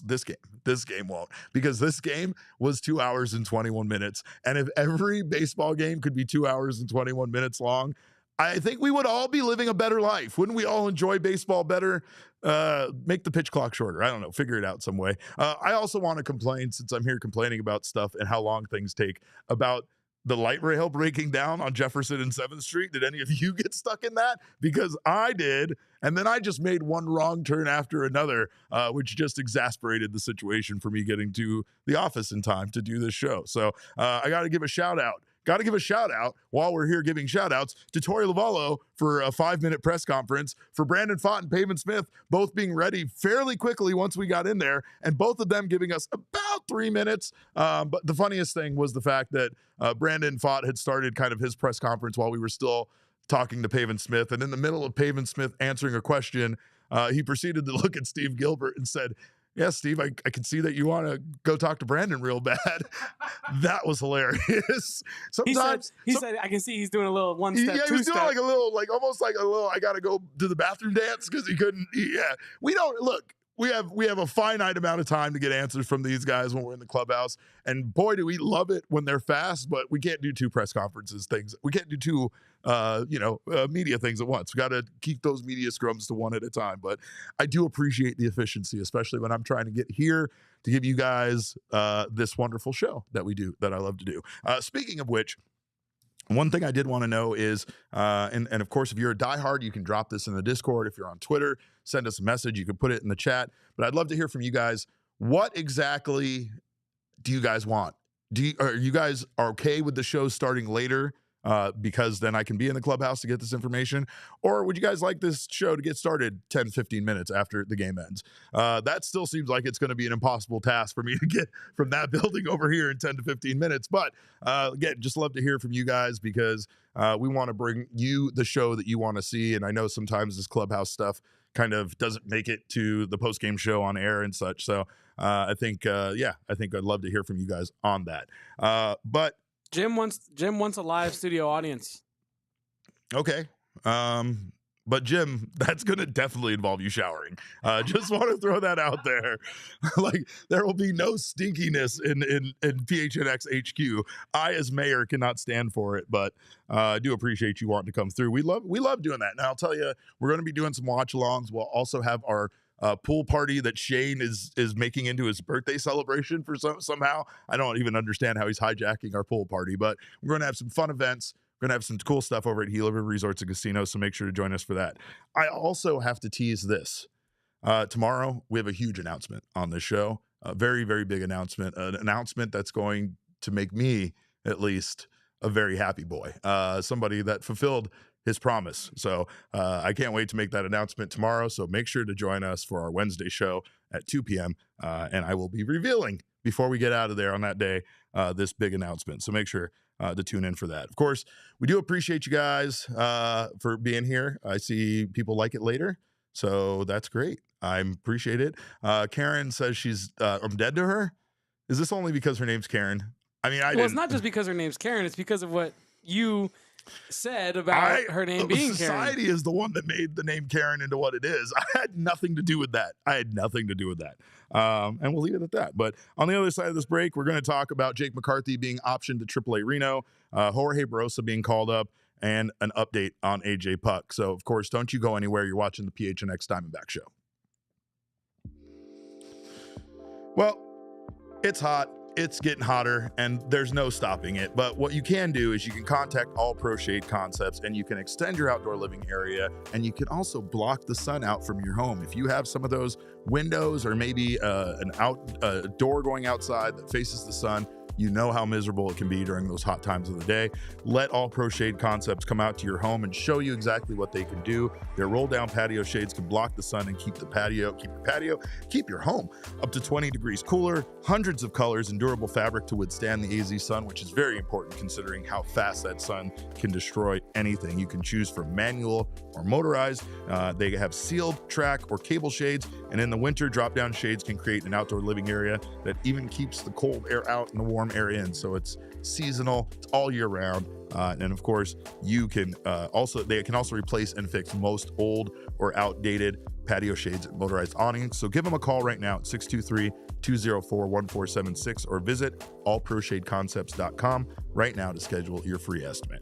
game won't, because this game was 2 hours and 21 minutes. And if every baseball game could be 2 hours and 21 minutes long, I think we would all be living a better life. Wouldn't we all enjoy baseball better? Make the pitch clock shorter. I don't know. Figure it out some way. I also want to complain, since I'm here complaining about stuff and how long things take, about the light rail breaking down on Jefferson and 7th Street. Did any of you get stuck in that? Because I did. And then I just made one wrong turn after another, which just exasperated the situation for me getting to the office in time to do this show. So I got to give a shout out. Got to give a shout out while we're here giving shout outs to Torey Lovullo for a 5-minute press conference, for Brandon Pfaadt and Pavin Smith both being ready fairly quickly once we got in there, and both of them giving us about 3 minutes. But the funniest thing was the fact that Brandon Pfaadt had started kind of his press conference while we were still talking to Pavin Smith. And in the middle of Pavin Smith answering a question, he proceeded to look at Steve Gilbert and said, yeah, Steve, I can see that you want to go talk to Brandon real bad. That was hilarious. Sometimes he said, I can see he's doing a little one step, yeah, he was doing like a little, like almost like a little, I got to go to the bathroom dance because he couldn't. Yeah, we don't look. We have a finite amount of time to get answers from these guys when we're in the clubhouse, and boy, do we love it when they're fast. But we can't do 2 press conferences things. We can't do 2, media things at once. We got to keep those media scrums to 1 at a time. But I do appreciate the efficiency, especially when I'm trying to get here to give you guys this wonderful show that we do, that I love to do. Speaking of which, one thing I did want to know is, and of course, if you're a diehard, you can drop this in the Discord. If you're on Twitter, send us a message. You can put it in the chat. But I'd love to hear from you guys. What exactly do you guys want? Are you guys okay with the show starting later? Because then I can be in the clubhouse to get this information? Or would you guys like this show to get started 10, 15 minutes after the game ends? That still seems like it's going to be an impossible task for me to get from that building over here in 10 to 15 minutes. But again, just love to hear from you guys, because we want to bring you the show that you want to see. And I know sometimes this clubhouse stuff kind of doesn't make it to the post-game show on air and such. So I think I'd love to hear from you guys on that. But Jim wants a live studio audience. Okay. But Jim, that's going to definitely involve you showering. Just want to throw that out there. Like, there will be no stinkiness in PHNX HQ. I, as mayor, cannot stand for it, but I do appreciate you wanting to come through. We love doing that. Now, I'll tell you, we're going to be doing some watch-alongs. We'll also have our pool party that Shane is making into his birthday celebration for somehow. I don't even understand how he's hijacking our pool party, but we're going to have some fun events. We're going to have some cool stuff over at Gila River Resorts and Casinos, so make sure to join us for that. I also have to tease this. Tomorrow, we have a huge announcement on this show, a very, very big announcement, an announcement that's going to make me, at least, a very happy boy, somebody that fulfilled his promise. So I can't wait to make that announcement tomorrow. So make sure to join us for our Wednesday show at 2 p.m. And I will be revealing before we get out of there on that day this big announcement. So make sure to tune in for that. Of course, we do appreciate you guys for being here. I see people like it later, so that's great. I appreciate it. Karen says I'm dead to her. Is this only because her name's Karen? I mean, it's not just because her name's Karen. It's because of what you said about her name being society Karen. Is the one that made the name Karen into what it is. I had nothing to do with that. And we'll leave it at that. But on the other side of this break, we're going to talk about Jake McCarthy being optioned to Triple-A Reno, Jorge Barosa being called up, and an update on AJ Puck. So, of course, don't you go anywhere. You're watching the PHNX Diamondback Show. Well, it's hot. It's getting hotter, and there's no stopping it. But what you can do is you can contact All Pro Shade Concepts, and you can extend your outdoor living area, and you can also block the sun out from your home. If you have some of those windows or maybe a door going outside that faces the sun, you know how miserable it can be during those hot times of the day. Let All Pro Shade Concepts come out to your home and show you exactly what they can do. Their roll-down patio shades can block the sun and keep your home up to 20 degrees cooler. Hundreds of colors and durable fabric to withstand the AZ sun, which is very important considering how fast that sun can destroy anything. You can choose from manual or motorized. They have sealed, track, or cable shades, and in the winter, drop-down shades can create an outdoor living area that even keeps the cold air out and the warm air in. So it's seasonal, it's all year round. And of course, they can also replace and fix most old or outdated patio shades and motorized awnings. So give them a call right now at 623-204-1476 or visit allproshadeconcepts.com right now to schedule your free estimate.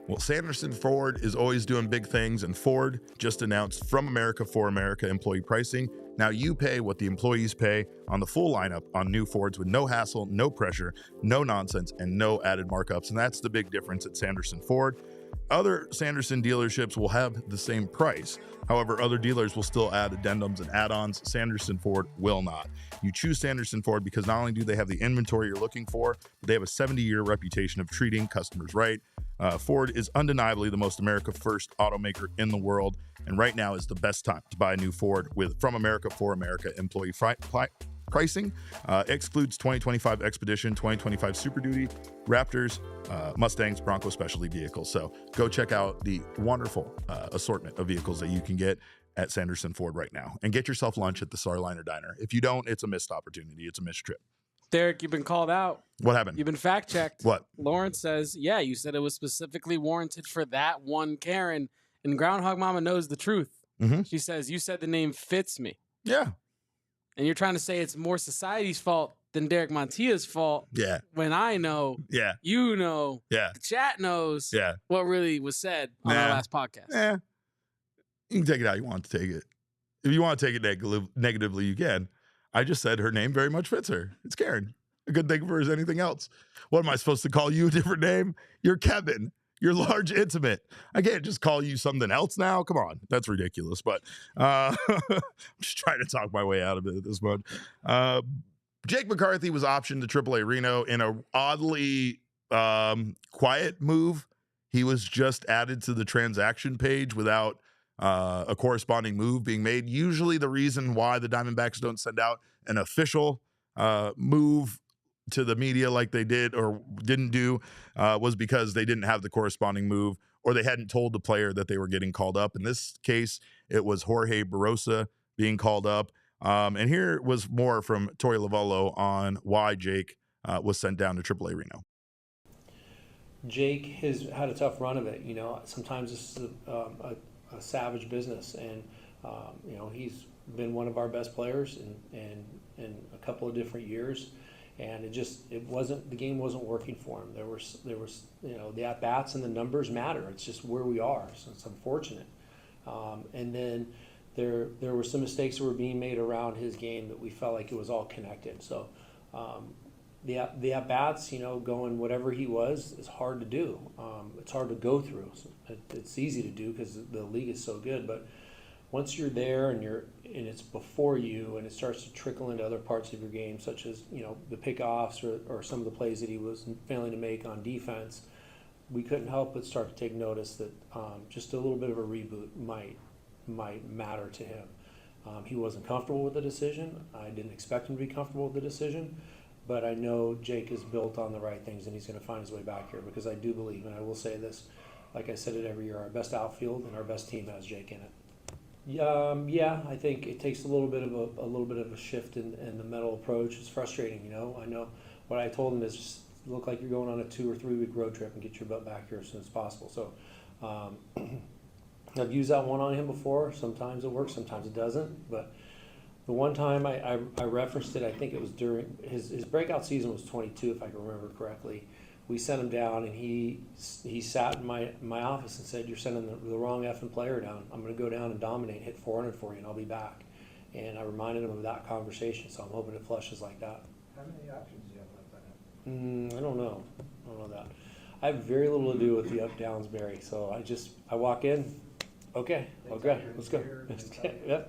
Well, Sanderson Ford is always doing big things, and Ford just announced From America for America employee pricing. Now you pay what the employees pay on the full lineup on new Fords with no hassle, no pressure, no nonsense, and no added markups. And that's the big difference at Sanderson Ford. Other Sanderson dealerships will have the same price. However, other dealers will still add addendums and add-ons. Sanderson Ford will not. You choose Sanderson Ford because not only do they have the inventory you're looking for, but they have a 70-year reputation of treating customers right. Ford is undeniably the most America First automaker in the world, and right now is the best time to buy a new Ford with From America for America employee pricing. Excludes 2025 Expedition, 2025 Super Duty, Raptors, Mustangs, Bronco specialty vehicles. So go check out the wonderful assortment of vehicles that you can get at Sanderson Ford right now, and get yourself lunch at the Starliner Diner. If you don't, it's a missed opportunity. It's a missed trip. Derek, you've been called out. What happened? You've been fact-checked. What? Lawrence says, yeah, you said it was specifically warranted for that one Karen, and Groundhog Mama knows the truth. Mm-hmm. She says, you said the name fits me. Yeah. And you're trying to say it's more society's fault than Derek Montia's fault. Yeah. When I know, yeah, you know, yeah, the chat knows yeah, what really was said on our last podcast. Yeah. You can take it how you want to take it. If you want to take it negatively, you can. I just said her name very much fits her. It's Karen. A good thing for her is anything else. What am I supposed to call you a different name? You're Kevin. You're large intimate. I can't just call you something else now. Come on. That's ridiculous. But I'm just trying to talk my way out of it at this point. Jake McCarthy was optioned to Triple-A Reno in a oddly quiet move. He was just added to the transaction page without a corresponding move being made. Usually the reason why the Diamondbacks don't send out an official move to the media like they did or didn't do was because they didn't have the corresponding move, or they hadn't told the player that they were getting called up. In this case, it was Jorge Barosa being called up. And here was more from Torey Lovullo on why Jake was sent down to Triple-A Reno. Jake has had a tough run of it. You know, sometimes this is a savage business, and you know, he's been one of our best players in a couple of different years, and the game wasn't working for him. There was you know, the at bats and the numbers matter. It's just where we are, so it's unfortunate. And then there were some mistakes that were being made around his game that we felt like it was all connected. So the at bats, you know, going whatever he was is hard to do. It's hard to go through. So it's easy to do because the league is so good, but once you're there and it's before you, and it starts to trickle into other parts of your game, such as, you know, the pickoffs or some of the plays that he was failing to make on defense, we couldn't help but start to take notice that just a little bit of a reboot might matter to him. He wasn't comfortable with the decision. I didn't expect him to be comfortable with the decision, but I know Jake is built on the right things, and he's going to find his way back here, because I do believe, and I will say this, like I said it every year, our best outfield and our best team has Jake in it. Yeah, I think it takes a little bit of a shift in the mental approach. It's frustrating, you know. I know what I told him is just look like you're going on a 2 or 3 week road trip and get your butt back here as soon as possible. So I've used that one on him before. Sometimes it works, sometimes it doesn't. But the one time I referenced it, I think it was during his breakout season was 22, if I can remember correctly. We sent him down, and he sat in my office and said, "You're sending the wrong effing player down. I'm going to go down and dominate, hit 400 for you, and I'll be back." And I reminded him of that conversation, so I'm hoping it flushes like that. How many options do you have left on him? I don't know that. I have very little to do with the up downs, Barry. So I walk in. Okay, let's go. Yeah.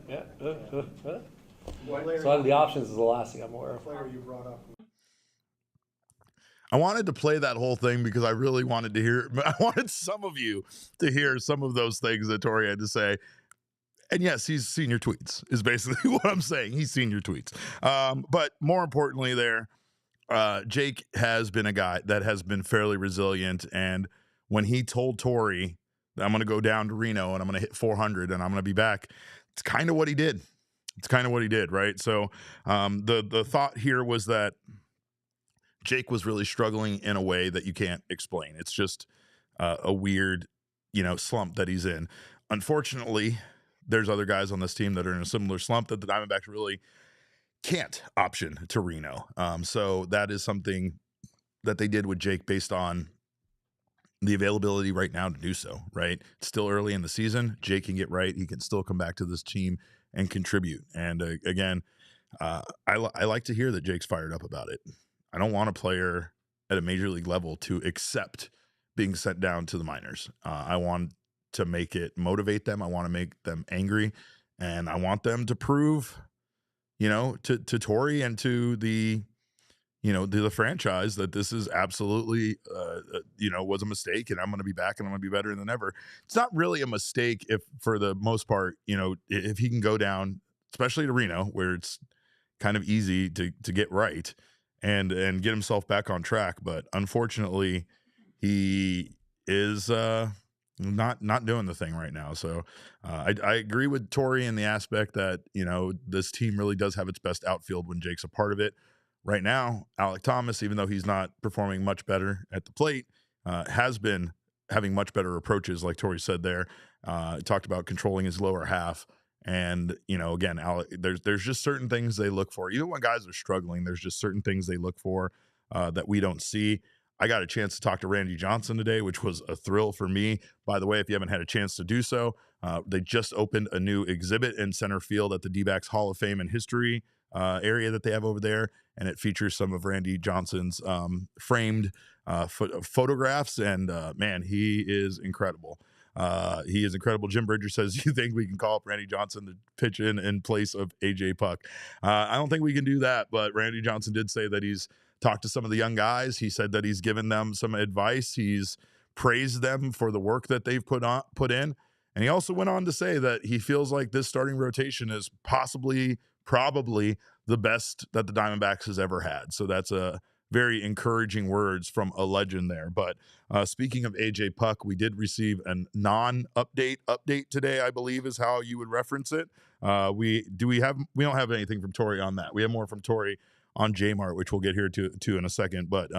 So out of the options is the last thing I'm aware of. Player you brought up. I wanted to play that whole thing because I really wanted to hear. I wanted some of you to hear some of those things that Torey had to say. And yes, he's seen your tweets, is basically what I'm saying. He's seen your tweets. But more importantly there, Jake has been a guy that has been fairly resilient. And when he told Torey that I'm going to go down to Reno and I'm going to hit 400 and I'm going to be back, it's kind of what he did. Right? So the thought here was that Jake was really struggling in a way that you can't explain. It's just a weird, slump that he's in. Unfortunately, there's other guys on this team that are in a similar slump that the Diamondbacks really can't option to Reno. So that is something that they did with Jake based on the availability right now to do so, right? It's still early in the season. Jake can get right. He can still come back to this team and contribute. And again, I like to hear that Jake's fired up about it. I don't want a player at a major league level to accept being sent down to the minors. I want to make it motivate them. I want to make them angry, and I want them to prove, to Torey and to the franchise that this is absolutely, was a mistake, and I'm going to be back and I'm going to be better than ever. It's not really a mistake if, for the most part, if he can go down, especially to Reno, where it's kind of easy to get right and get himself back on track. But unfortunately, he is not doing the thing right now. So I agree with Torey in the aspect that, this team really does have its best outfield when Jake's a part of it. Right now, Alek Thomas, even though he's not performing much better at the plate, has been having much better approaches, like Torey said there. Talked about controlling his lower half. And, again, there's just certain things they look for. Even when guys are struggling, there's just certain things they look for that we don't see. I got a chance to talk to Randy Johnson today, which was a thrill for me. By the way, if you haven't had a chance to do so, they just opened a new exhibit in center field at the Dbacks Hall of Fame and History area that they have over there. And it features some of Randy Johnson's framed photographs. And, man, he is incredible. He is incredible. Jim Bridger says, "You think we can call up Randy Johnson to pitch in place of AJ Puck?" I don't think we can do that, but Randy Johnson did say that he's talked to some of the young guys. He said that he's given them some advice. He's praised them for the work that they've put in. And he also went on to say that he feels like this starting rotation is probably the best that the Diamondbacks has ever had. So that's a very encouraging words from a legend there. But speaking of AJ Puck, we did receive a non-update today, I believe is how you would reference it. We don't have anything from Torey on that. We have more from Torey on J-Mart, which we'll get here to in a second. But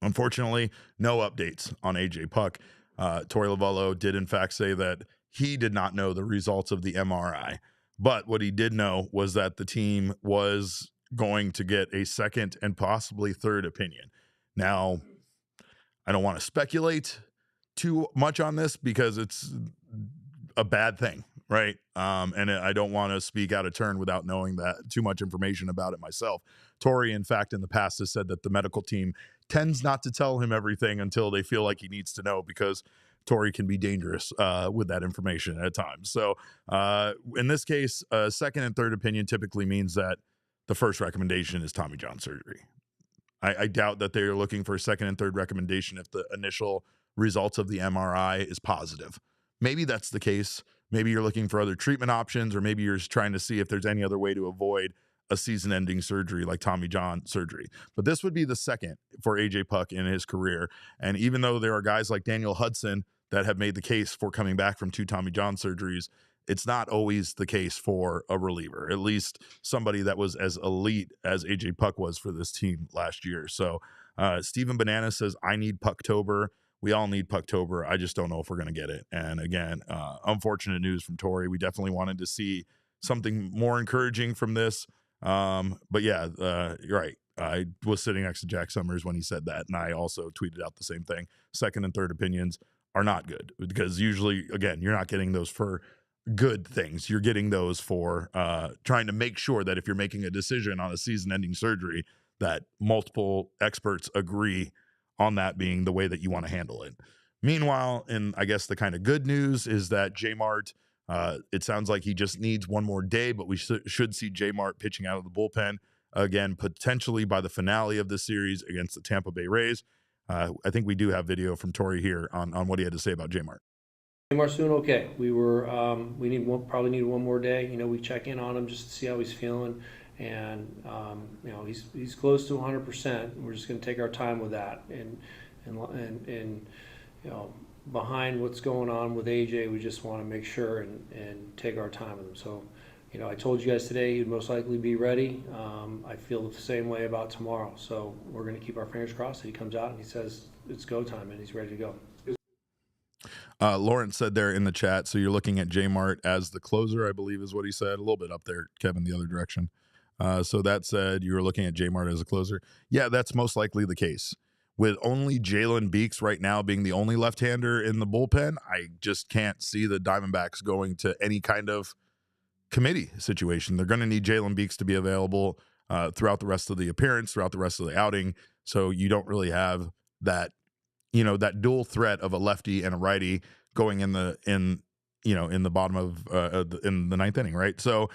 unfortunately, no updates on AJ Puck. Torey Lovullo did in fact say that he did not know the results of the MRI. But what he did know was that the team was going to get a second and possibly third opinion. Now, I don't want to speculate too much on this because it's a bad thing, right? And I don't want to speak out of turn without knowing that too much information about it myself. Torey, in fact, in the past has said that the medical team tends not to tell him everything until they feel like he needs to know, because Torey can be dangerous with that information at times. So in this case, second and third opinion typically means that the first recommendation is Tommy John surgery. I doubt that they're looking for a second and third recommendation if the initial results of the MRI is positive. Maybe that's the case. Maybe you're looking for other treatment options, or maybe you're just trying to see if there's any other way to avoid a season-ending surgery like Tommy John surgery. But this would be the second for AJ Puk in his career. And even though there are guys like Daniel Hudson that have made the case for coming back from 2 Tommy John surgeries, it's not always the case for a reliever, at least somebody that was as elite as AJ Puk was for this team last year. So Steven Banana says, I need Pucktober. We all need Pucktober. I just don't know if we're going to get it. And again, unfortunate news from Torey. We definitely wanted to see something more encouraging from this. But yeah, you're right. I was sitting next to Jack Summers when he said that, and I also tweeted out the same thing. Second and third opinions are not good, because usually, again, you're not getting those for good things. You're getting those for trying to make sure that if you're making a decision on a season-ending surgery, that multiple experts agree on that being the way that you want to handle it. Meanwhile, and I guess the kind of good news is that J Mart, it sounds like he just needs one more day, but we should see J Mart pitching out of the bullpen again, potentially by the finale of this series against the Tampa Bay Rays. I think we do have video from Torey here on what he had to say about J Mart. J Mart's doing okay. We probably need one more day. We check in on him just to see how he's feeling. And he's close to 100%. We're just going to take our time with that, and behind what's going on with AJ, we just want to make sure and take our time with him. So, I told you guys today he'd most likely be ready. I feel the same way about tomorrow. So we're going to keep our fingers crossed that he comes out and he says it's go time and he's ready to go. Lawrence said there in the chat, so you're looking at J Mart as the closer, I believe is what he said. A little bit up there, Kevin, the other direction. So that said, you were looking at J Mart as a closer. Yeah, that's most likely the case. With only Jalen Beeks right now being the only left-hander in the bullpen, I just can't see the Diamondbacks going to any kind of committee situation. They're going to need Jalen Beeks to be available throughout the rest of the appearance, throughout the rest of the outing. So you don't really have that, that dual threat of a lefty and a righty going in the bottom of in the ninth inning, right? So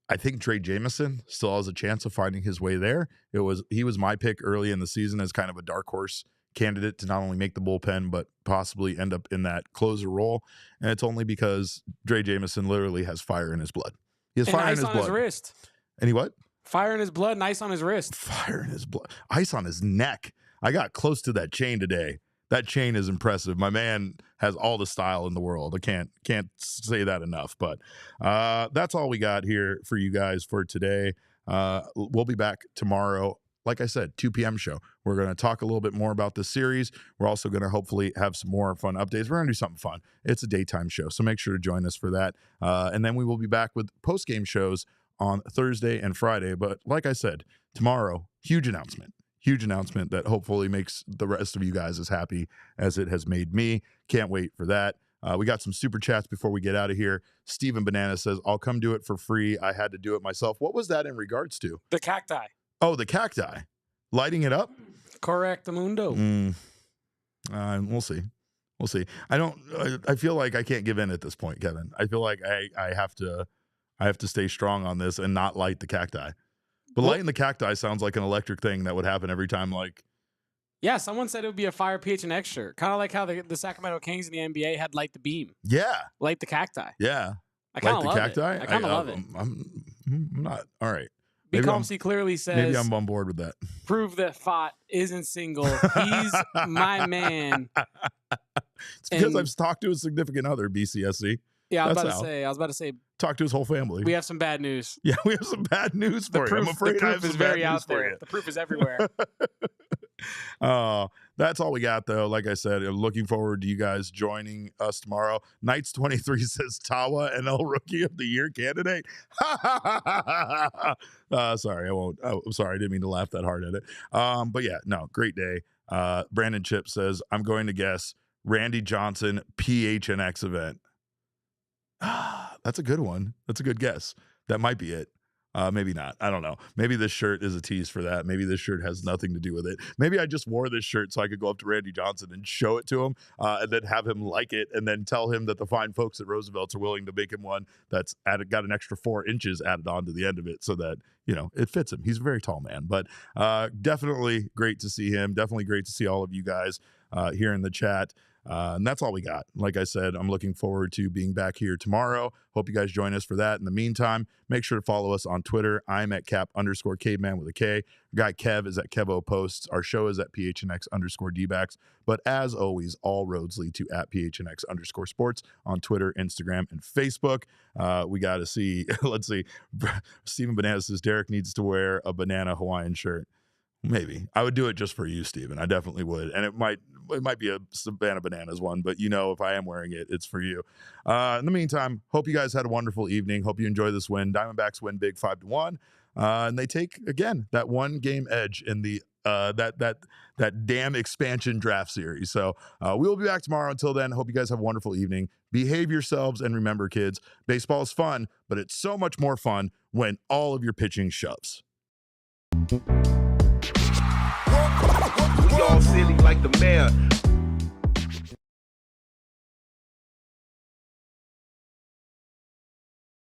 I think Trey Jameson still has a chance of finding his way there. He was my pick early in the season as kind of a dark horse candidate to not only make the bullpen, but possibly end up in that closer role. And it's only because Trey Jameson literally has fire in his blood. He has fire in his blood. His wrist. And he what? Fire in his blood and ice on his wrist. Fire in his blood. Ice on his neck. I got close to that chain today. That chain is impressive. My man has all the style in the world. I can't say that enough. But that's all we got here for you guys for today. We'll be back tomorrow. Like I said, 2 p.m. show. We're going to talk a little bit more about this series. We're also going to hopefully have some more fun updates. We're going to do something fun. It's a daytime show, so make sure to join us for that. And then we will be back with post-game shows on Thursday and Friday. But like I said, tomorrow, huge announcement that hopefully makes the rest of you guys as happy as it has made me. Can't wait for that. We got some super chats before we get out of here. Steven Banana says, I'll come do it for free. I had to do it myself. What was that in regards to? The cacti. Oh, the cacti. Lighting it up? Correct, mundo. We'll see. We'll see. I feel like I can't give in at this point, Kevin. I feel like I have to stay strong on this and not light the cacti. But lighting the cacti sounds like an electric thing that would happen every time, like. Yeah, someone said it would be a fire PHNX shirt. Kind of like how the Sacramento Kings in the NBA had Light the Beam. Yeah. Light the cacti. Yeah. I kind of love cacti? it. I kind of love it. I'm not. All right. Becomes clearly says. Maybe I'm on board with that. Prove that Pfaadt isn't single. He's my man. It's because I've talked to his significant other, BCSC. Yeah, I was about to say. Talk to his whole family. We have some bad news. Yeah, we have some bad news for you. I'm afraid the proof is very out there. The proof is everywhere. That's all we got, though. Like I said, I'm looking forward to you guys joining us tomorrow. Knights 23 says Tawa NL Rookie of the Year candidate. Sorry, I won't. I'm sorry, I didn't mean to laugh that hard at it. But yeah, no, great day. Brandon Chip says, I'm going to guess Randy Johnson PHNX event. That's a good one. That's a good guess. That might be it. Maybe not. I don't know. Maybe this shirt is a tease for that. Maybe this shirt has nothing to do with it. Maybe I just wore this shirt so I could go up to Randy Johnson and show it to him, and then have him like it, and then tell him that the fine folks at Roosevelt's are willing to make him one that's got an extra 4 inches added on to the end of it so that, it fits him. He's a very tall man, but definitely great to see him. Definitely great to see all of you guys here in the chat. And that's all we got. Like I said, I'm looking forward to being back here tomorrow. Hope you guys join us for that. In the meantime, make sure to follow us on Twitter. I'm at cap_caveman with a K. Our guy Kev is at Kevo Posts. Our show is at PHNX_Dbacks. But as always, all roads lead to at PHNX_sports on Twitter, Instagram, and Facebook. We got to see, let's see. Steven Banana says Derek needs to wear a banana Hawaiian shirt. Maybe. I would do it just for you, Steven. I definitely would. And it might be a Savannah Bananas one, but if I am wearing it, it's for you. In the meantime, hope you guys had a wonderful evening. Hope you enjoy this win. Diamondbacks win big 5-1. And they take, again, that 1-game edge in the that damn expansion draft series. So we will be back tomorrow. Until then, hope you guys have a wonderful evening. Behave yourselves, and remember, kids, baseball is fun, but it's so much more fun when all of your pitching shoves. We all silly like the mayor.